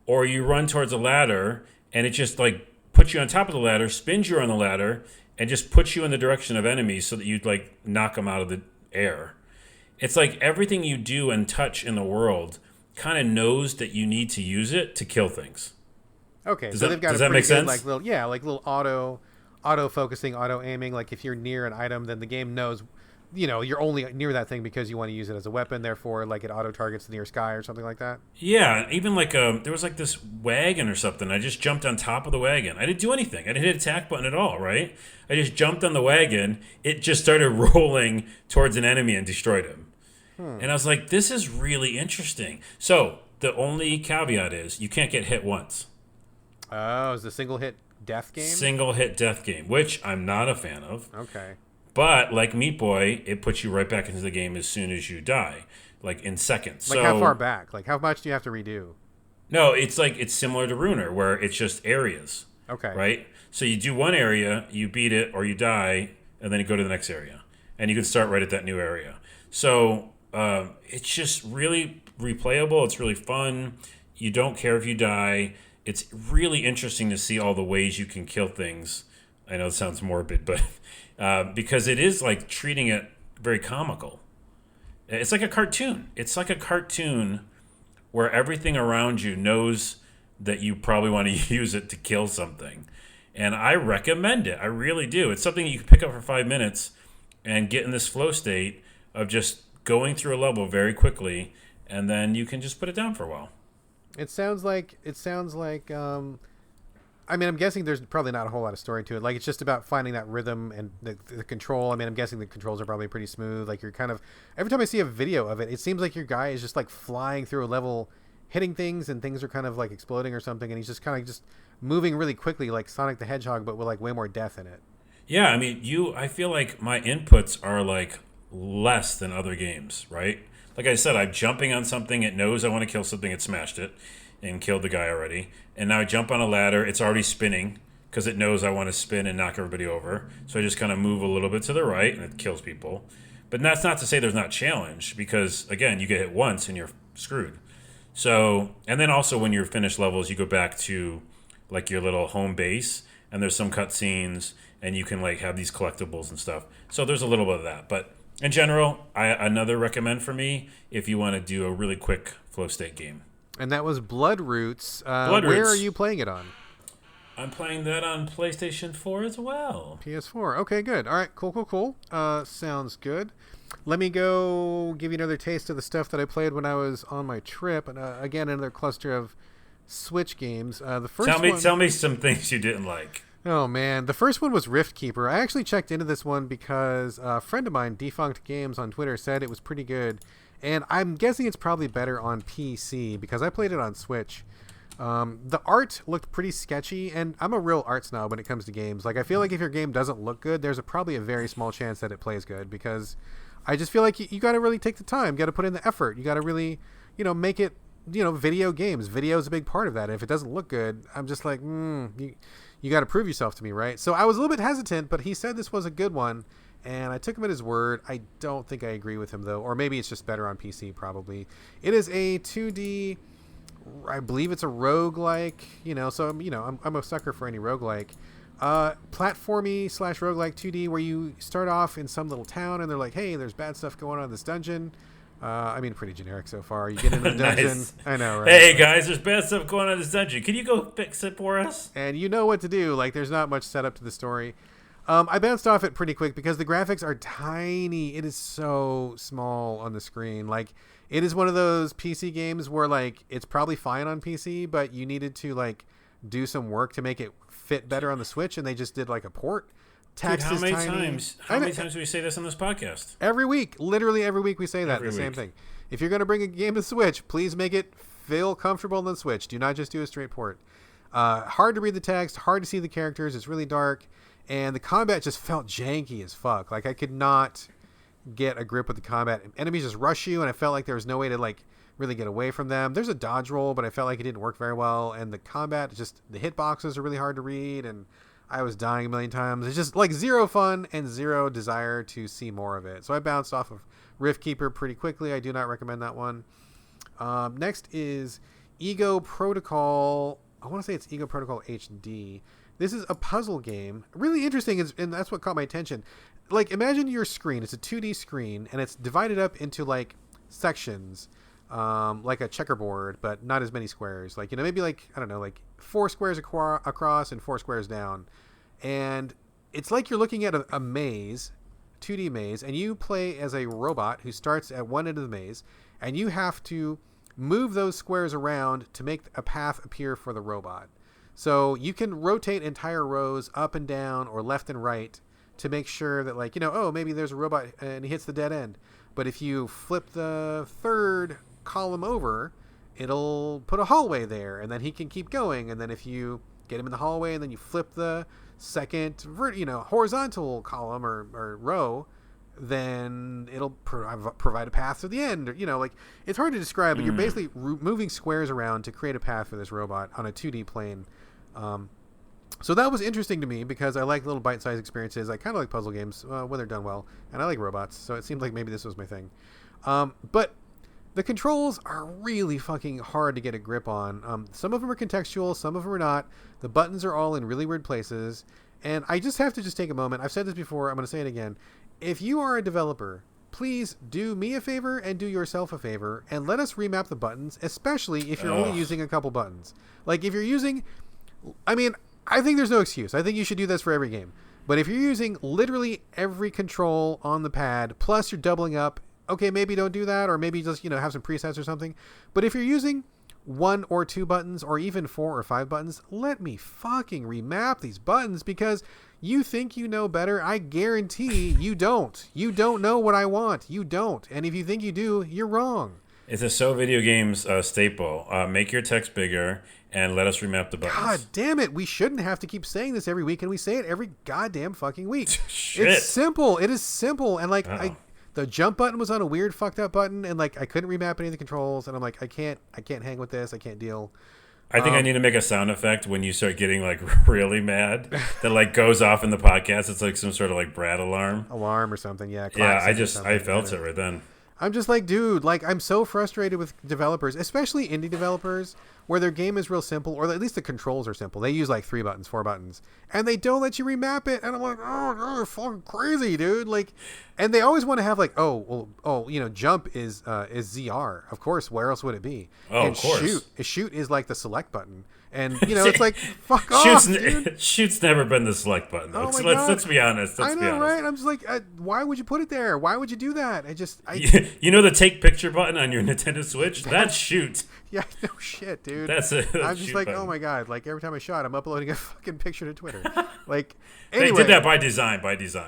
Or you run towards a ladder, and it just like puts you on top of the ladder, spins you on the ladder, and just puts you in the direction of enemies so that you'd like knock them out of the air. It's like everything you do and touch in the world kind of knows that you need to use it to kill things. Okay, so they've got does a that make pretty good, sense? like little auto focusing, auto aiming. Like if you're near an item, then the game knows, you're only near that thing because you want to use it as a weapon. Therefore, like it auto targets the near sky or something like that. Yeah, even like there was like this wagon or something. I just jumped on top of the wagon. I didn't do anything. I didn't hit attack button at all, right? I just jumped on the wagon. It just started rolling towards an enemy and destroyed him. And I was like, this is really interesting. So the only caveat is you can't get hit once. Oh, it's a single hit death game? Single hit death game, which I'm not a fan of. Okay. But like Meat Boy, it puts you right back into the game as soon as you die, like in seconds. Like how far back? Like how much do you have to redo? No, it's similar to Runer, where it's just areas. Okay. Right? So you do one area, you beat it, or you die, and then you go to the next area. And you can start right at that new area. So it's just really replayable. It's really fun. You don't care if you die. It's really interesting to see all the ways you can kill things. I know it sounds morbid, but because it is like treating it very comical. It's like a cartoon. It's like a cartoon where everything around you knows that you probably want to use it to kill something. And I recommend it. I really do. It's something you can pick up for 5 minutes and get in this flow state of just going through a level very quickly, and then you can just put it down for a while. It sounds like I mean, I'm guessing there's probably not a whole lot of story to it. Like, it's just about finding that rhythm and the control. I mean, I'm guessing the controls are probably pretty smooth. Like, you're kind of... Every time I see a video of it, it seems like your guy is just, like, flying through a level, hitting things, and things are kind of, like, exploding or something, and he's just kind of just moving really quickly, like Sonic the Hedgehog, but with, like, way more death in it. Yeah, I mean, I feel like my inputs are, like, less than other games, right? Like I said, I'm jumping on something, it knows I want to kill something, it smashed it and killed the guy already. And now I jump on a ladder, it's already spinning because it knows I want to spin and knock everybody over. So I just kind of move a little bit to the right and it kills people. But that's not to say there's not challenge because, again, you get hit once and you're screwed. So, and then also when you're finished levels, you go back to like your little home base and there's some cutscenes and you can like have these collectibles and stuff. So there's a little bit of that. But in general, another recommend for me if you want to do a really quick flow state game. And that was Bloodroots. Bloodroots. Where are you playing it on? I'm playing that on PlayStation 4 as well. PS4. Okay, good. All right, cool. Sounds good. Let me go give you another taste of the stuff that I played when I was on my trip. And again, another cluster of Switch games. The first tell me some things you didn't like. Oh, man. The first one was Rift Keeper. I actually checked into this one because a friend of mine, Defunct Games on Twitter, said it was pretty good. And I'm guessing it's probably better on PC because I played it on Switch. The art looked pretty sketchy, and I'm a real art snob when it comes to games. Like, I feel like if your game doesn't look good, there's probably a very small chance that it plays good because I just feel like you got to really take the time. You got to put in the effort. You got to really, make it, video games. Video is a big part of that. If it doesn't look good, I'm just like, you got to prove yourself to me, right? So I was a little bit hesitant, but he said this was a good one. and I took him at his word. I don't think I agree with him, though. Or maybe it's just better on PC, probably. It is a 2D... I believe it's a roguelike, so I'm a sucker for any roguelike. Platformy / roguelike 2D where you start off in some little town and they're like, hey, there's bad stuff going on in this dungeon. Pretty generic so far. You get into the dungeon. Nice. I know, right? Hey, guys, there's bad stuff going on in this dungeon. Can you go fix it for us? And you know what to do. Like, there's not much setup to the story. I bounced off it pretty quick because the graphics are tiny. It is so small on the screen. Like, it is one of those PC games where, like, it's probably fine on PC, but you needed to, like, do some work to make it fit better on the Switch, and they just did, like, a port. Text Dude, is tiny. How many times do we say this on this podcast? Every week. Literally every week we say that. Same thing. If you're going to bring a game to Switch, please make it feel comfortable on the Switch. Do not just do a straight port. Hard to read the text, hard to see the characters. It's really dark. And the combat just felt janky as fuck. Like, I could not get a grip with the combat. Enemies just rush you, and I felt like there was no way to, like, really get away from them. There's a dodge roll, but I felt like it didn't work very well. And the combat, just the hitboxes are really hard to read, and I was dying a million times. It's just, like, zero fun and zero desire to see more of it. So I bounced off of Rift Keeper pretty quickly. I do not recommend that one. Next is Ego Protocol. I want to say it's Ego Protocol HD. This is a puzzle game. Really interesting, and that's what caught my attention. Like, imagine your screen. It's a 2D screen, and it's divided up into, like, sections, like a checkerboard, but not as many squares. Like, maybe, like, I don't know, like 4 squares across and 4 squares down. And it's like you're looking at a maze, 2D maze, and you play as a robot who starts at one end of the maze, and you have to move those squares around to make a path appear for the robot. So you can rotate entire rows up and down or left and right to make sure that, like, maybe there's a robot and he hits the dead end. But if you flip the third column over, it'll put a hallway there, and then he can keep going. And then if you get him in the hallway and then you flip the second horizontal column or row, then it'll provide a path to the end. Like, it's hard to describe, but you're basically moving squares around to create a path for this robot on a 2D plane. So that was interesting to me because I like little bite-sized experiences. I kind of like puzzle games when they're done well, and I like robots, so it seemed like maybe this was my thing. But the controls are really fucking hard to get a grip on. Some of them are contextual, some of them are not. The buttons are all in really weird places, and I just have to take a moment. I've said this before, I'm going to say it again. If you are a developer, please do me a favor and do yourself a favor, and let us remap the buttons, especially if you're only using a couple buttons. Like, if you're using... I think there's no excuse. I think you should do this for every game. But if you're using literally every control on the pad, plus you're doubling up, okay, maybe don't do that, or maybe just, have some presets or something. But if you're using 1 or 2 buttons, or even 4 or 5 buttons, let me fucking remap these buttons, because you think you know better. I guarantee you don't. You don't know what I want. You don't. And if you think you do, you're wrong. It's a Videogames staple. Make your text bigger and let us remap the buttons. God damn it. We shouldn't have to keep saying this every week, and we say it every goddamn fucking week. Shit. It's simple. It is simple. And, like, the jump button was on a weird fucked up button, and, like, I couldn't remap any of the controls, and I'm like, I can't hang with this. I can't deal. I think I need to make a sound effect when you start getting, like, really mad that, like, goes off in the podcast. It's like some sort of, like, Brad alarm or something. Yeah. I felt it right then. I'm just like, dude, like, I'm so frustrated with developers, especially indie developers, where their game is real simple, or at least the controls are simple. They use like 3 buttons, 4 buttons, and they don't let you remap it. And I'm like, oh, you're fucking crazy, dude. Like, and they always want to have like, jump is ZR. Of course, where else would it be? Oh, and of course. Shoot is like the select button. And, it's like, fuck off, dude. Shoot's never been the select button. Oh Let's be honest. I know, right? I'm just like, why would you put it there? Why would you do that? The take picture button on your Nintendo Switch? That's shoot. Yeah, no shit, dude. That's it. I'm just like, button. Oh my god! Like, every time I shot, I'm uploading a fucking picture to Twitter. Like, anyway, they did that by design.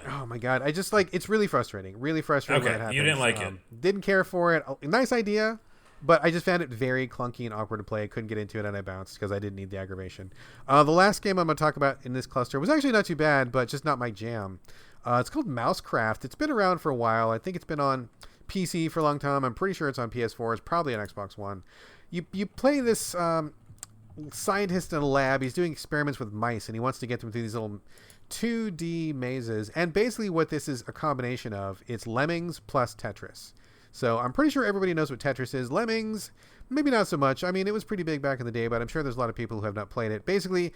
Oh my god! I just like, it's really frustrating. Really frustrating. Okay, when it happens. You didn't like it. Didn't care for it. Nice idea, but I just found it very clunky and awkward to play. I couldn't get into it, and I bounced because I didn't need the aggravation. The last game I'm going to talk about in this cluster was actually not too bad, but just not my jam. It's called Mousecraft. It's been around for a while. I think it's been on PC for a long time. I'm pretty sure it's on PS4. It's probably on Xbox One. You play this scientist in a lab. He's doing experiments with mice, and he wants to get them through these little 2D mazes, and basically what this is a combination of, it's Lemmings plus Tetris. So I'm pretty sure everybody knows what Tetris is. Lemmings, maybe not so much. I mean, it was pretty big back in the day, but I'm sure there's a lot of people who have not played it. Basically,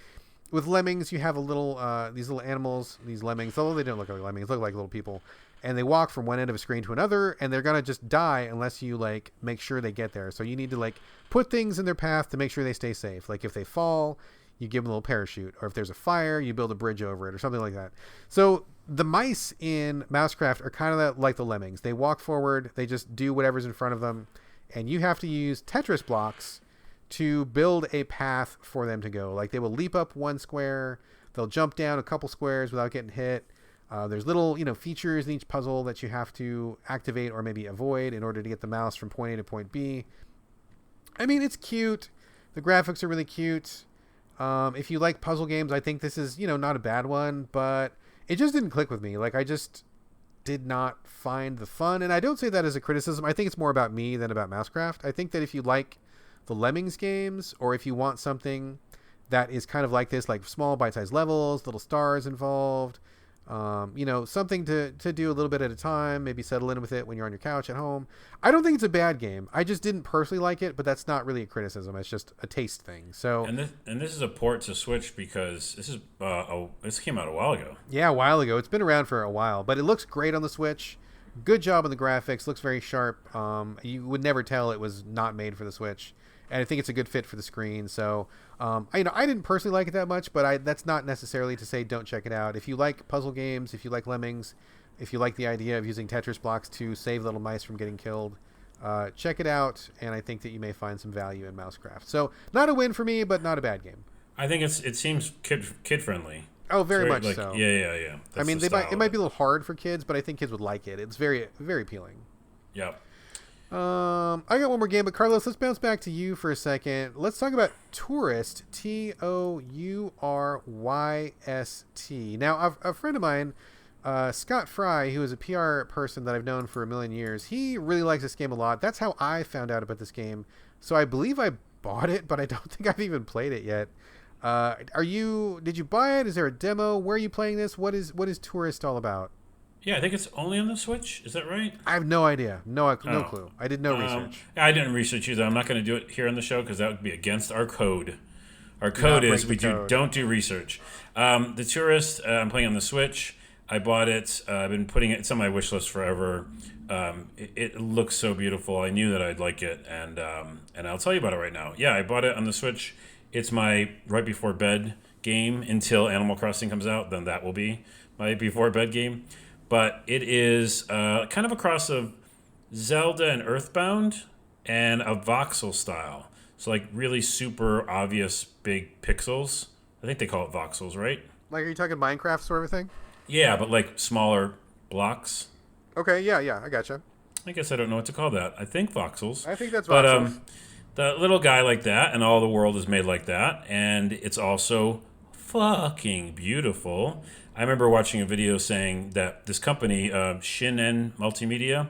with Lemmings, you have these little animals, these lemmings, although they don't look like lemmings, they look like little people, and they walk from one end of a screen to another, and they're gonna just die unless you like make sure they get there. So you need to like put things in their path to make sure they stay safe. Like if they fall, you give them a little parachute, or if there's a fire, you build a bridge over it, or something like that. So the mice in Mousecraft are kind of like the lemmings. They walk forward, they just do whatever's in front of them, and you have to use Tetris blocks to build a path for them to go. Like they will leap up one square, they'll jump down a couple squares without getting hit. There's little, features in each puzzle that you have to activate or maybe avoid in order to get the mouse from point A to point B. I mean, it's cute. The graphics are really cute. If you like puzzle games, I think this is, not a bad one, but it just didn't click with me. Like, I just did not find the fun. And I don't say that as a criticism. I think it's more about me than about Mousecraft. I think that if you like the Lemmings games, or if you want something that is kind of like this, like small bite-sized levels, little stars involved, something to do a little bit at a time, maybe settle in with it when you're on your couch at home. I don't think it's a bad game. I just didn't personally like it, but that's not really a criticism. It's just a taste thing. So and this is a port to Switch because this came out a while ago. Yeah, a while ago. It's been around for a while, but it looks great on the Switch. Good job on the graphics. Looks very sharp. You would never tell it was not made for the Switch. And I think it's a good fit for the screen. So, I didn't personally like it that much, but that's not necessarily to say don't check it out. If you like puzzle games, if you like Lemmings, if you like the idea of using Tetris blocks to save little mice from getting killed, check it out. And I think that you may find some value in Mousecraft. So, not a win for me, but not a bad game. I think it seems kid friendly. Oh, very much so. Yeah. I mean, it might be a little hard for kids, but I think kids would like it. It's very, very appealing. Yeah. I got one more game, but Carlos, let's bounce back to you for a second. Let's talk about Touryst, Touryst. Now, a friend of mine, Scott Fry, who is a PR person that I've known for a million years, he really likes this game a lot. That's how I found out about this game. So I believe I bought it, but I don't think I've even played it yet. Did you buy it? Is there a demo? Where are you playing this? What is Touryst all about? Yeah, I think it's only on the Switch. Is that right? I have no idea. No clue. I did no research. I didn't research either. I'm not going to do it here on the show because that would be against our code. Our code is don't do research. The Touryst, I'm playing on the Switch. I bought it. I've been putting it. It's on my wish list forever. It looks so beautiful. I knew that I'd like it, and I'll tell you about it right now. Yeah, I bought it on the Switch. It's my right before bed game until Animal Crossing comes out. Then that will be my before bed game. But it is kind of a cross of Zelda and Earthbound and a voxel style. So like really super obvious big pixels. I think they call it voxels, right? Like, are you talking Minecraft sort of thing? Yeah, but like smaller blocks. Okay, yeah, I gotcha. I guess I don't know what to call that. I think voxels. I think that's voxels. But the little guy like that, and all the world is made like that, and it's also fucking beautiful. I remember watching a video saying that this company, Shinen Multimedia,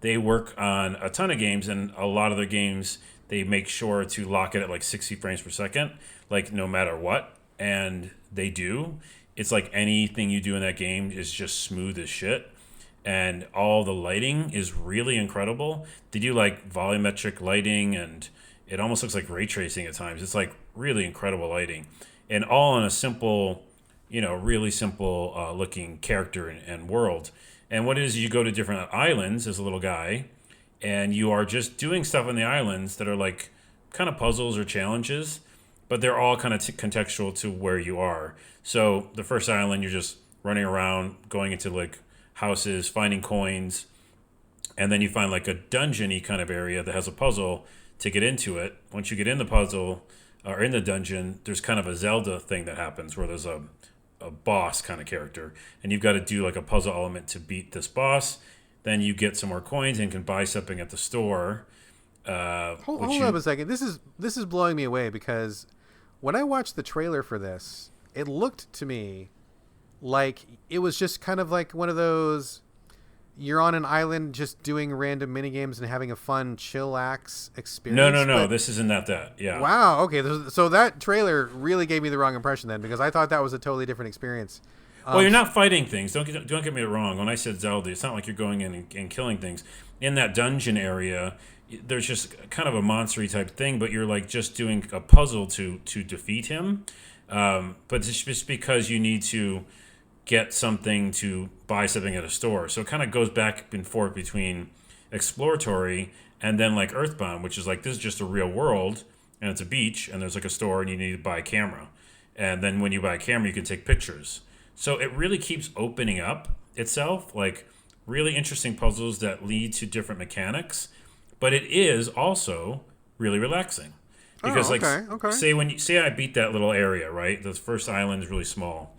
they work on a ton of games, and a lot of their games, they make sure to lock it at like 60 frames per second, like no matter what, and they do. It's like anything you do in that game is just smooth as shit, and all the lighting is really incredible. They do like volumetric lighting, and it almost looks like ray tracing at times. It's like really incredible lighting, and all in a simple, really simple looking character and world. And what it is, you go to different islands as a little guy, and you are just doing stuff on the islands that are like kind of puzzles or challenges, but they're all kind of contextual to where you are. So the first island, you're just running around, going into like houses, finding coins, and then you find like a dungeon-y kind of area that has a puzzle to get into it. Once you get in the puzzle or in the dungeon, there's kind of a Zelda thing that happens where there's a boss kind of character, and you've got to do like a puzzle element to beat this boss. Then you get some more coins and can buy something at the store. Hold up a second. This is blowing me away, because when I watched the trailer for this, it looked to me like it was just kind of like one of those, you're on an island just doing random mini games and having a fun chillax experience. No. This isn't that. Yeah. Wow. Okay. So that trailer really gave me the wrong impression then, because I thought that was a totally different experience. Well, you're not fighting things. Don't get me wrong. When I said Zelda, it's not like you're going in and killing things. In that dungeon area, there's just kind of a monstery type thing, but you're like just doing a puzzle to defeat him. But it's just because you need to get something to buy something at a store. So it kind of goes back and forth between exploratory and then like Earthbound, which is like this is just a real world and it's a beach and there's like a store and you need to buy a camera. And then when you buy a camera, you can take pictures. So it really keeps opening up itself, like really interesting puzzles that lead to different mechanics. But it is also really relaxing. Because say I beat that little area, right? The first island is really small.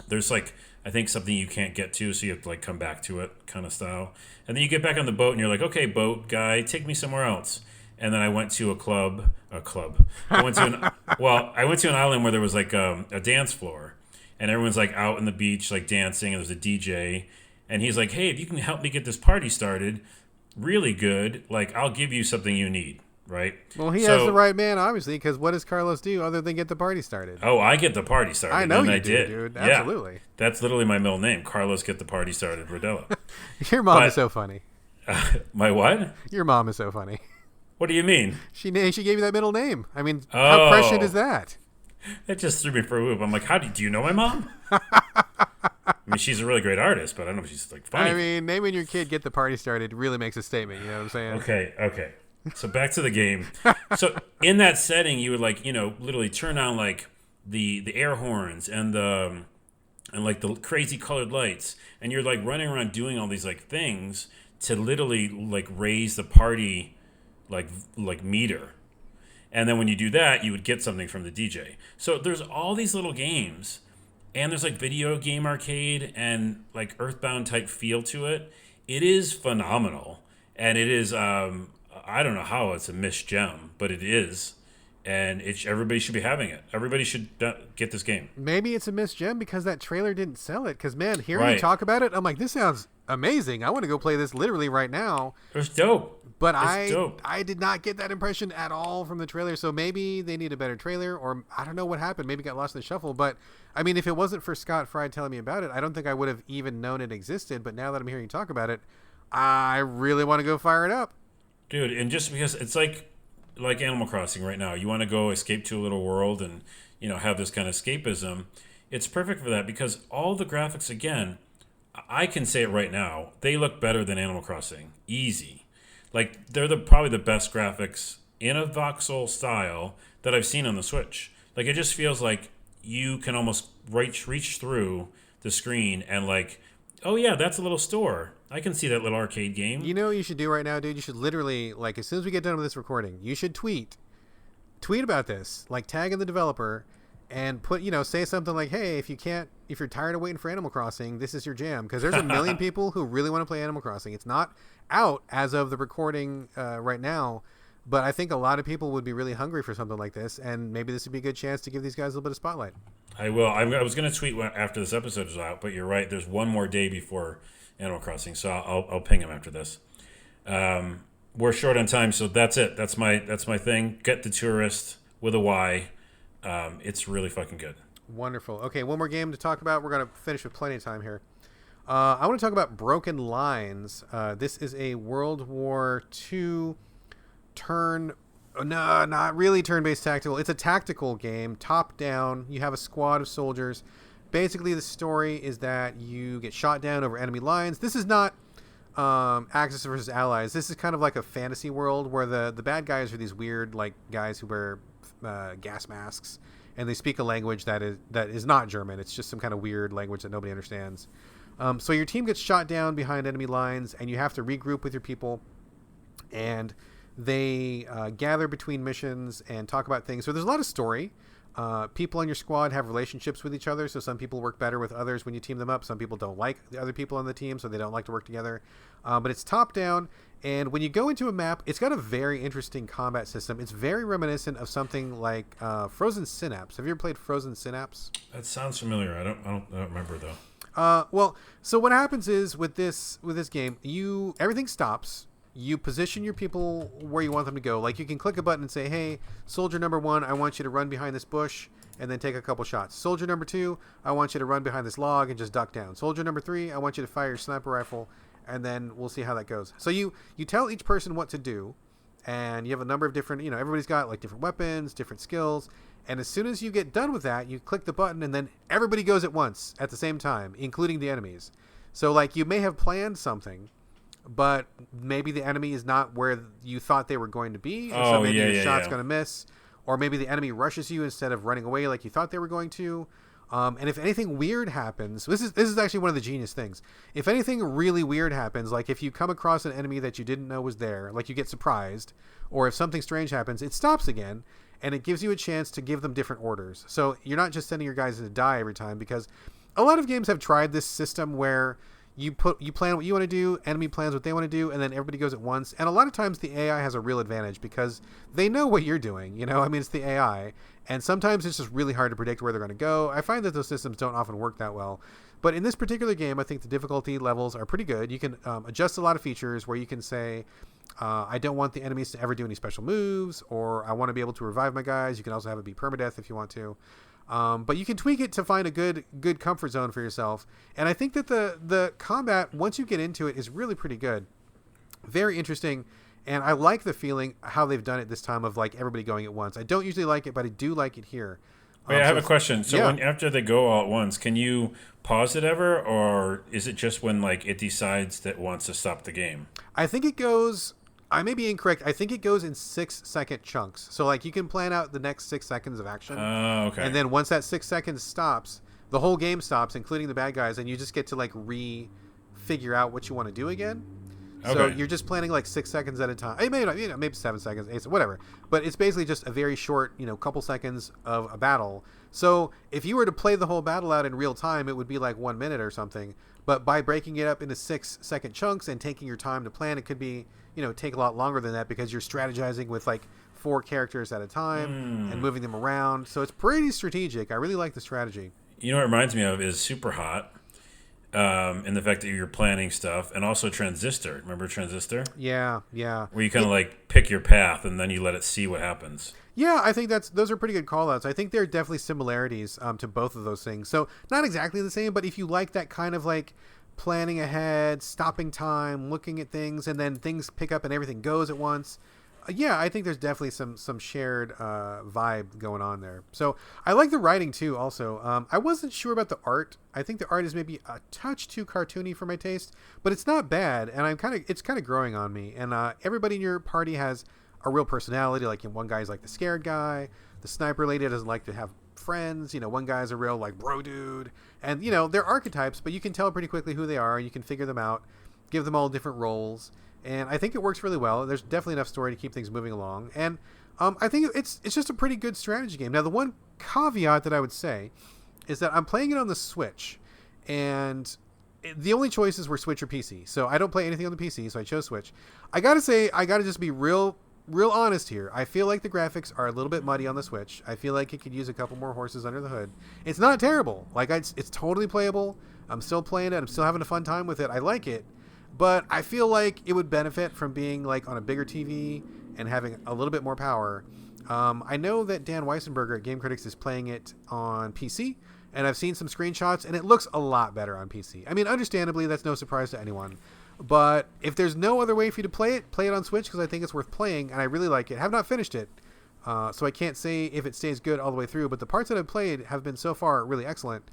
There's like I think something you can't get to, so you have to like come back to it kind of style. And then you get back on the boat and you're like, okay, boat guy, take me somewhere else. And then I went to a club. I went to an island where there was like a dance floor, and everyone's like out on the beach like dancing, and there's a DJ, and he's like, hey, if you can help me get this party started, really good, like I'll give you something you need. Right. Well, he has the right man, obviously, because what does Carlos do other than get the party started? Oh, I get the party started. I know and you do, dude. Absolutely. Yeah, that's literally my middle name, Carlos. Get the party started, Rodella. Your mom is so funny. My what? Your mom is so funny. What do you mean? She gave you that middle name. I mean, how prescient is that? That just threw me for a loop. I'm like, do you know my mom? I mean, she's a really great artist, but I don't know if she's like funny. I mean, naming your kid "Get the Party Started" really makes a statement. You know what I'm saying? Okay. So back to the game. So in that setting, you would like, literally turn on like the air horns and like the crazy colored lights, and you're like running around doing all these like things to literally like raise the party like meter. And then when you do that, you would get something from the DJ. So there's all these little games, and there's like video game arcade and like Earthbound type feel to it. It is phenomenal, and it is I don't know how it's a missed gem, but it is, and everybody should be having it. Everybody should get this game. Maybe it's a missed gem because that trailer didn't sell it. Because man, hearing you talk about it, I'm like, this sounds amazing. I want to go play this literally right now. It's dope. But I did not get that impression at all from the trailer. So maybe they need a better trailer, or I don't know what happened. Maybe it got lost in the shuffle. But I mean, if it wasn't for Scott Fry telling me about it, I don't think I would have even known it existed. But now that I'm hearing you talk about it, I really want to go fire it up. Dude, and just because it's like Animal Crossing right now, you want to go escape to a little world and, have this kind of escapism. It's perfect for that because all the graphics, again, I can say it right now, they look better than Animal Crossing. Easy. Like, they're probably the best graphics in a voxel style that I've seen on the Switch. Like, it just feels like you can almost reach through the screen and like, oh yeah, that's a little store. I can see that little arcade game. You know what you should do right now, dude? You should literally, like, as soon as we get done with this recording, you should tweet about this, like, tag in the developer and put, say something like, hey, if you're tired of waiting for Animal Crossing, this is your jam. Because there's a million people who really want to play Animal Crossing. It's not out as of the recording right now, but I think a lot of people would be really hungry for something like this, and maybe this would be a good chance to give these guys a little bit of spotlight. I will. I was going to tweet after this episode is out, but you're right. There's one more day before Animal Crossing, so I'll ping him after this. We're short on time, so that's it. That's my thing. Get the Touryst with a Y. It's really fucking good. Wonderful. Okay, one more game to talk about. We're going to finish with plenty of time here. I want to talk about Broken Lines. This is a World War II not really turn-based tactical. It's a tactical game, top-down. You have a squad of soldiers. Basically, the story is that you get shot down over enemy lines. This is not Axis versus Allies. This is kind of like a fantasy world where the bad guys are these weird like guys who wear gas masks, and they speak a language that is not German. It's just some kind of weird language that nobody understands. So your team gets shot down behind enemy lines, and you have to regroup with your people, and they gather between missions and talk about things. So there's a lot of story. People on your squad have relationships with each other, so some people work better with others when you team them up. Some people don't like the other people on the team, so they don't like to work together. But it's top-down, and when you go into a map, it's got a very interesting combat system. It's very reminiscent of something like Frozen Synapse. Have you ever played Frozen Synapse? That sounds familiar. I don't remember though. Well, so what happens is with this game, everything stops. You position your people where you want them to go. Like, you can click a button and say, hey, soldier number 1, I want you to run behind this bush. and then take a couple shots. Soldier number 2, I want you to run behind this log and just duck down. Soldier number 3, I want you to fire your sniper rifle, and then we'll see how that goes. So you tell each person what to do, and you have a number of different, everybody's got like different weapons, different skills, and as soon as you get done with that, you click the button, and then everybody goes at once at the same time, including the enemies. So like you may have planned something, but maybe the enemy is not where you thought they were going to be, and so maybe your shot's going to miss. Or maybe the enemy rushes you instead of running away like you thought they were going to. And if anything weird happens, this is actually one of the genius things. If anything really weird happens, like if you come across an enemy that you didn't know was there, like you get surprised, or if something strange happens, it stops again, and it gives you a chance to give them different orders. So you're not just sending your guys to die every time, because a lot of games have tried this system where you plan what you want to do, enemy plans what they want to do, and then everybody goes at once. And a lot of times the AI has a real advantage because they know what you're doing. It's the AI. And sometimes it's just really hard to predict where they're going to go. I find that those systems don't often work that well. But in this particular game, I think the difficulty levels are pretty good. You can adjust a lot of features where you can say, I don't want the enemies to ever do any special moves, or I want to be able to revive my guys. You can also have it be permadeath if you want to. But you can tweak it to find a good comfort zone for yourself. And I think that the combat, once you get into it, is really pretty good. Very interesting. And I like the feeling how they've done it this time of like everybody going at once. I don't usually like it, but I do like it here. Wait, I have a question. So after they go all at once, can you pause it ever? Or is it just when like it decides that it wants to stop the game? I think it goes... I may be incorrect. I think it goes in 6-second chunks. So, like, you can plan out the next 6 seconds of action. Oh, okay. And then once that 6 seconds stops, the whole game stops, including the bad guys, and you just get to, like, figure out what you want to do again. Okay. So you're just planning, like, 6 seconds at a time. Maybe 7 seconds, 8, whatever. But it's basically just a very short, couple seconds of a battle. So if you were to play the whole battle out in real time, it would be, like, 1 minute or something. But by breaking it up into 6-second chunks and taking your time to plan, it could be... take a lot longer than that because you're strategizing with like 4 characters at a time and moving them around. So it's pretty strategic. I really like the strategy. What it reminds me of is Super Hot, in the fact that you're planning stuff, and also Transistor. Remember Transistor? Yeah. Where you kind of like pick your path and then you let it see what happens. Yeah, I think those are pretty good call-outs. I think there are definitely similarities to both of those things. So not exactly the same, but if you like that kind of like planning ahead, stopping time, looking at things, and then things pick up and everything goes at once. I think there's definitely some shared vibe going on there. So I like the writing too also. I wasn't sure about the art. I think the art is maybe a touch too cartoony for my taste, but it's not bad, and it's kind of growing on me. And everybody in your party has a real personality. Like one guy's like the scared guy. The sniper lady doesn't like to have friends. One guy's a real like bro dude, and they're archetypes, but you can tell pretty quickly who they are, and you can figure them out, give them all different roles, and I think it works really well. There's definitely enough story to keep things moving along, and I think it's just a pretty good strategy game. Now the one caveat that I would say is that I'm playing it on the Switch, and the only choices were Switch or PC, so I don't play anything on the PC, so I chose Switch. I gotta just be real honest here. I feel like the graphics are a little bit muddy on the Switch. I feel like it could use a couple more horses under the hood. It's not terrible. Like it's totally playable. I'm still playing it. I'm still having a fun time with it. I like it, but I feel like it would benefit from being like on a bigger TV and having a little bit more power. I know that Dan Weissenberger at Game Critics is playing it on PC, and I've seen some screenshots, and it looks a lot better on PC. I mean, understandably, that's no surprise to anyone. But if there's no other way for you to play it on Switch, because I think it's worth playing, and I really like it. I have not finished it, so I can't say if it stays good all the way through, but the parts that I've played have been so far really excellent.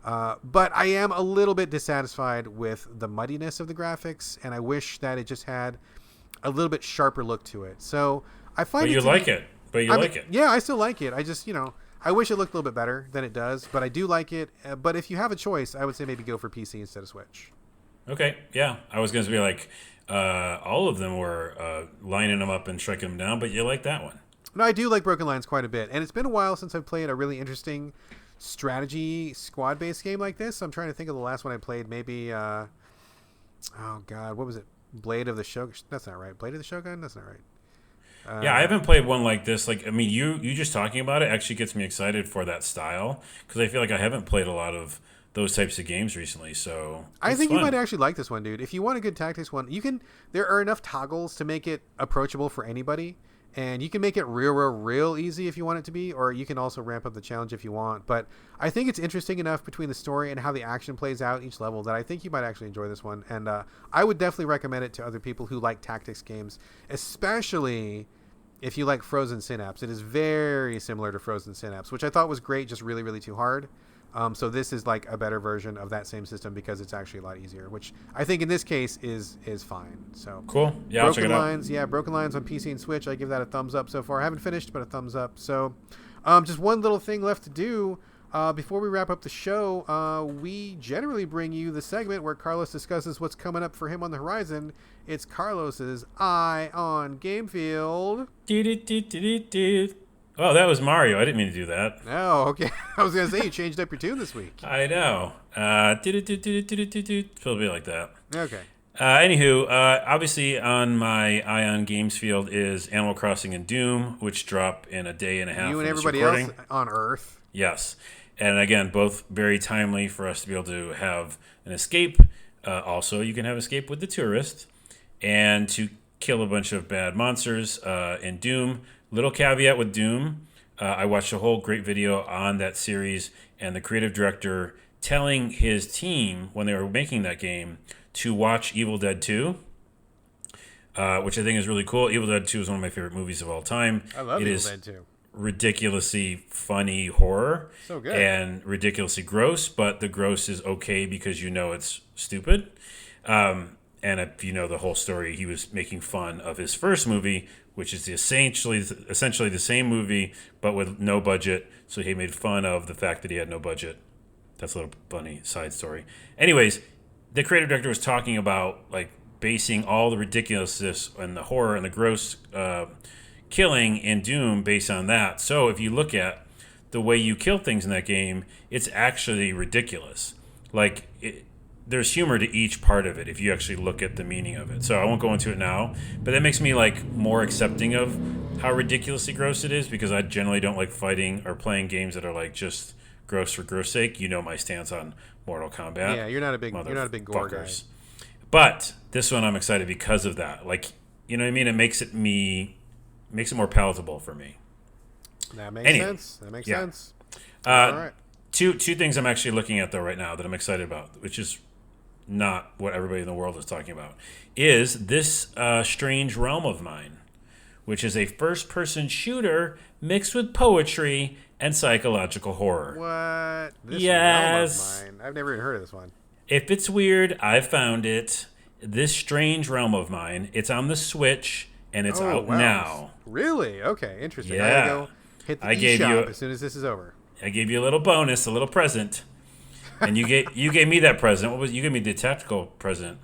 But I am a little bit dissatisfied with the muddiness of the graphics, and I wish that it just had a little bit sharper look to it. So I find But you like it. Yeah, I still like it. I just, I wish it looked a little bit better than it does, but I do like it. But if you have a choice, I would say maybe go for PC instead of Switch. Okay, yeah. I was going to be like, all of them were lining them up and striking them down, but you like that one. No, I do like Broken Lines quite a bit. And it's been a while since I've played a really interesting strategy squad-based game like this. I'm trying to think of the last one I played. Maybe, oh, God, what was it? Blade of the Shogun? That's not right. Blade of the Shogun? That's not right. Yeah, I haven't played one like this. Like, I mean, you just talking about it actually gets me excited for that style, because I feel like I haven't played a lot of those types of games recently, so I think you might actually like this one, dude. If you want a good tactics one, there are enough toggles to make it approachable for anybody, And you can make it real easy if you want it to be, or you can also ramp up the challenge if you want. But I think it's interesting enough between the story and how the action plays out each level that I think you might actually enjoy this one. And I would definitely recommend it to other people who like tactics games, especially if you like Frozen Synapse. It is very similar to Frozen Synapse, which I thought was great, just really too hard. So this is like a better version of that same system because it's actually a lot easier, which I think in this case is fine. So cool. Yeah, Broken I'll check it Lines, out. Yeah, Broken Lines on PC and Switch. I give that a thumbs up so far. I haven't finished, but a thumbs up. So just one little thing left to do before we wrap up the show. We generally bring you the segment where Carlos discusses what's coming up for him on the horizon. It's Carlos's Eye on Gamefield. Oh, that was Mario. I didn't mean to do that. Oh, okay. I was going to say you changed up your tune this week. I know. Supposed to be like that. Okay. Anywho, obviously on my Ion Games field is Animal Crossing and Doom, which drop in a day and a half. You and everybody else on Earth. Yes. And again, both very timely for us to be able to have an escape. Also, you can have escape with the Touryst and to kill a bunch of bad monsters in Doom. Little caveat with Doom, I watched a whole great video on that series and the creative director telling his team when they were making that game to watch Evil Dead 2, which I think is really cool. Evil Dead 2 is one of my favorite movies of all time. I love Evil Dead 2. Ridiculously funny horror. So good. And ridiculously gross, but the gross is okay because you know it's stupid. And if you know the whole story, he was making fun of his first movie, which is essentially the same movie, but with no budget. So he made fun of the fact that he had no budget. That's a little funny side story. Anyways, the creative director was talking about like basing all the ridiculousness and the horror and the gross killing in Doom based on that. So if you look at the way you kill things in that game, it's actually ridiculous. Like there's humor to each part of it if you actually look at the meaning of it. So I won't go into it now, but that makes me like more accepting of how ridiculously gross it is because I generally don't like fighting or playing games that are like just gross for gross sake. You know my stance on Mortal Kombat. Yeah, you're not a big gore guy. But this one I'm excited because of that. Like, you know what I mean? It makes it more palatable for me. That makes sense. All right. Two things I'm actually looking at though right now that I'm excited about, which is not what everybody in the world is talking about, is this Strange Realm of Mine, which is a first-person shooter mixed with poetry and psychological horror. What? This yes. Realm of Mine. I've never even heard of this one. If it's weird, I've found it. This Strange Realm of Mine. It's on the Switch, and it's out now. Really? Okay, interesting. Yeah. I gotta go hit the eShop as soon as this is over. I gave you a little bonus, a little present. And you gave me that present. You gave me the tactical present.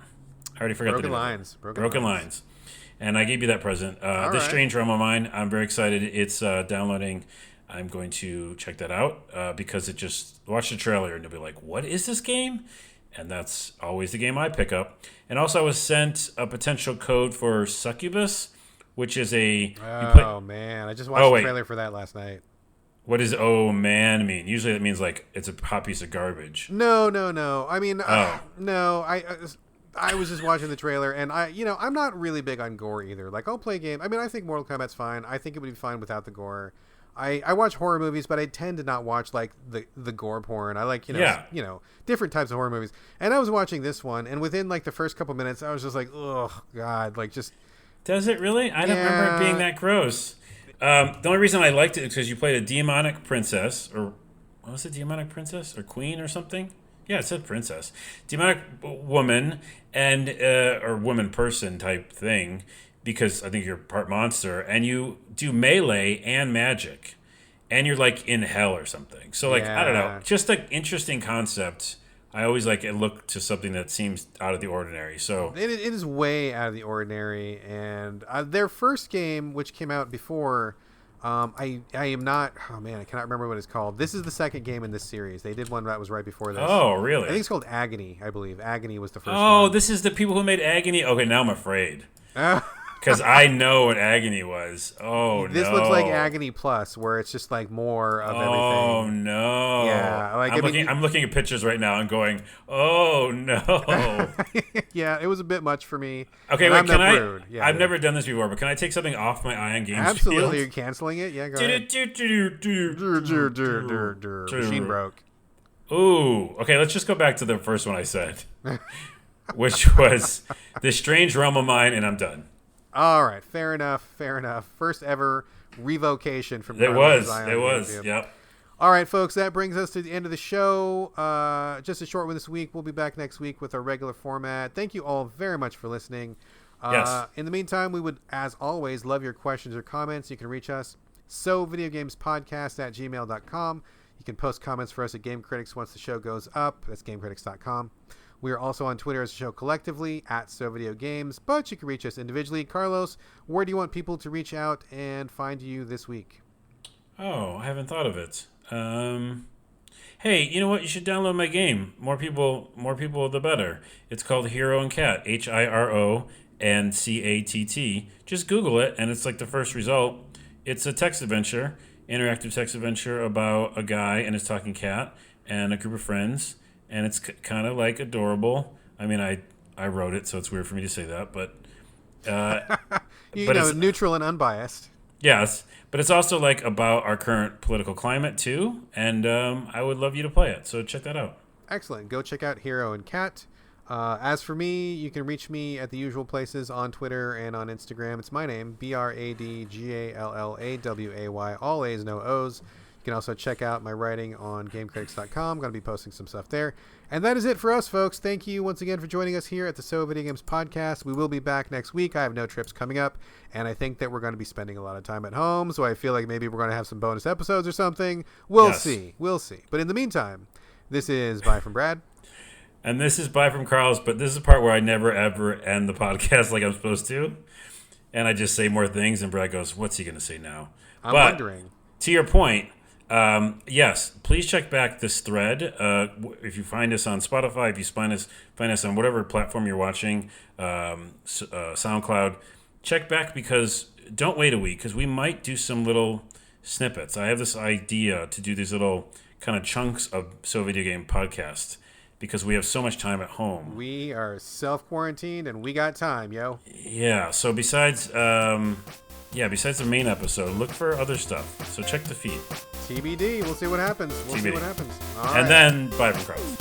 I already forgot Broken the name. Lines. Broken Lines. And I gave you that present. This Strange Realm of Mine, I'm very excited. It's downloading. I'm going to check that out because it just... Watch the trailer and you'll be like, what is this game? And that's always the game I pick up. And also I was sent a potential code for Succubus, which is a... man. I just watched the trailer for that last night. What does "oh man" mean? Usually it means like it's a hot piece of garbage. No. I mean, no. I was just watching the trailer, and I'm not really big on gore either. Like, I'll play a game. I mean, I think Mortal Kombat's fine. I think it would be fine without the gore. I watch horror movies, but I tend to not watch like the gore porn. I like different types of horror movies. And I was watching this one, and within like the first couple minutes, I was just like, oh god, like just. Does it really? I don't remember it being that gross. The only reason I liked it is because you played a demonic princess, or what was it, demonic princess or queen or something? Yeah, it said princess. Demonic woman and or woman person type thing, because I think you're part monster, and you do melee and magic, and you're like in hell or something. So like I don't know, just like interesting concept. I always like it look to something that seems out of the ordinary. So it is way out of the ordinary. And their first game, which came out before, I am not. Oh man, I cannot remember what it's called. This is the second game in this series. They did one that was right before this. Oh really? I think it's called Agony. I believe Agony was the first. Oh, one. This is the people who made Agony. Okay, now I'm afraid. Because I know what Agony was. Oh, This looks like Agony Plus, where it's just like more of everything. Oh, no. Yeah. Like, I'm looking at pictures right now and going, oh, no. Yeah, it was a bit much for me. Okay, wait, can I? Yeah, I've never done this before, but can I take something off my Ion Games Absolutely, field? you're canceling it? Yeah, go ahead. Machine broke. Ooh, okay, let's just go back to the first one I said, which was This Strange Realm of Mine, and I'm done. All right, fair enough. First ever revocation from It was, yep. All right, folks, that brings us to the end of the show. Just a short one this week. We'll be back next week with our regular format. Thank you all very much for listening. Yes. In the meantime, we would, as always, love your questions or comments. You can reach us, videogamespodcast@gmail.com. You can post comments for us at Game Critics once the show goes up. That's gamecritics.com. We are also on Twitter as a show collectively at @SoVideoGames, but you can reach us individually. Carlos, where do you want people to reach out and find you this week? Oh, I haven't thought of it. Hey, you know what? You should download my game. More people, the better. It's called Hero and Cat, HiroNCatt. Just Google it, and it's like the first result. It's a text adventure, interactive text adventure about a guy and his talking cat and a group of friends, and it's kind of like adorable. I mean, I wrote it, so it's weird for me to say that, but it's neutral and unbiased. Yes, but it's also like about our current political climate too, and I would love you to play it. So check that out. Excellent. Go check out Hero and Cat. As for me, you can reach me at the usual places on Twitter and on Instagram. It's my name, BradGallaway, all A's, no O's. You can also check out my writing on GameCritics.com. I'm going to be posting some stuff there. And that is it for us, folks. Thank you once again for joining us here at the So Video Games podcast. We will be back next week. I have no trips coming up, and I think that we're going to be spending a lot of time at home, so I feel like maybe we're going to have some bonus episodes or something. We'll see. But in the meantime, this is Bye from Brad. And this is Bye from Carlos, but this is the part where I never, ever end the podcast like I'm supposed to. And I just say more things, and Brad goes, what's he going to say now? I'm wondering. To your point, yes, please check back this thread. If you find us on Spotify, if you find us on whatever platform you're watching, SoundCloud, check back, because don't wait a week, because we might do some little snippets. I have this idea to do these little kind of chunks of So Video Game podcast, because we have so much time at home. We are self-quarantined, and we got time, yo. Yeah, so besides the main episode, look for other stuff. So check the feed. TBD. We'll see what happens. All right. then, Bye from Carlos.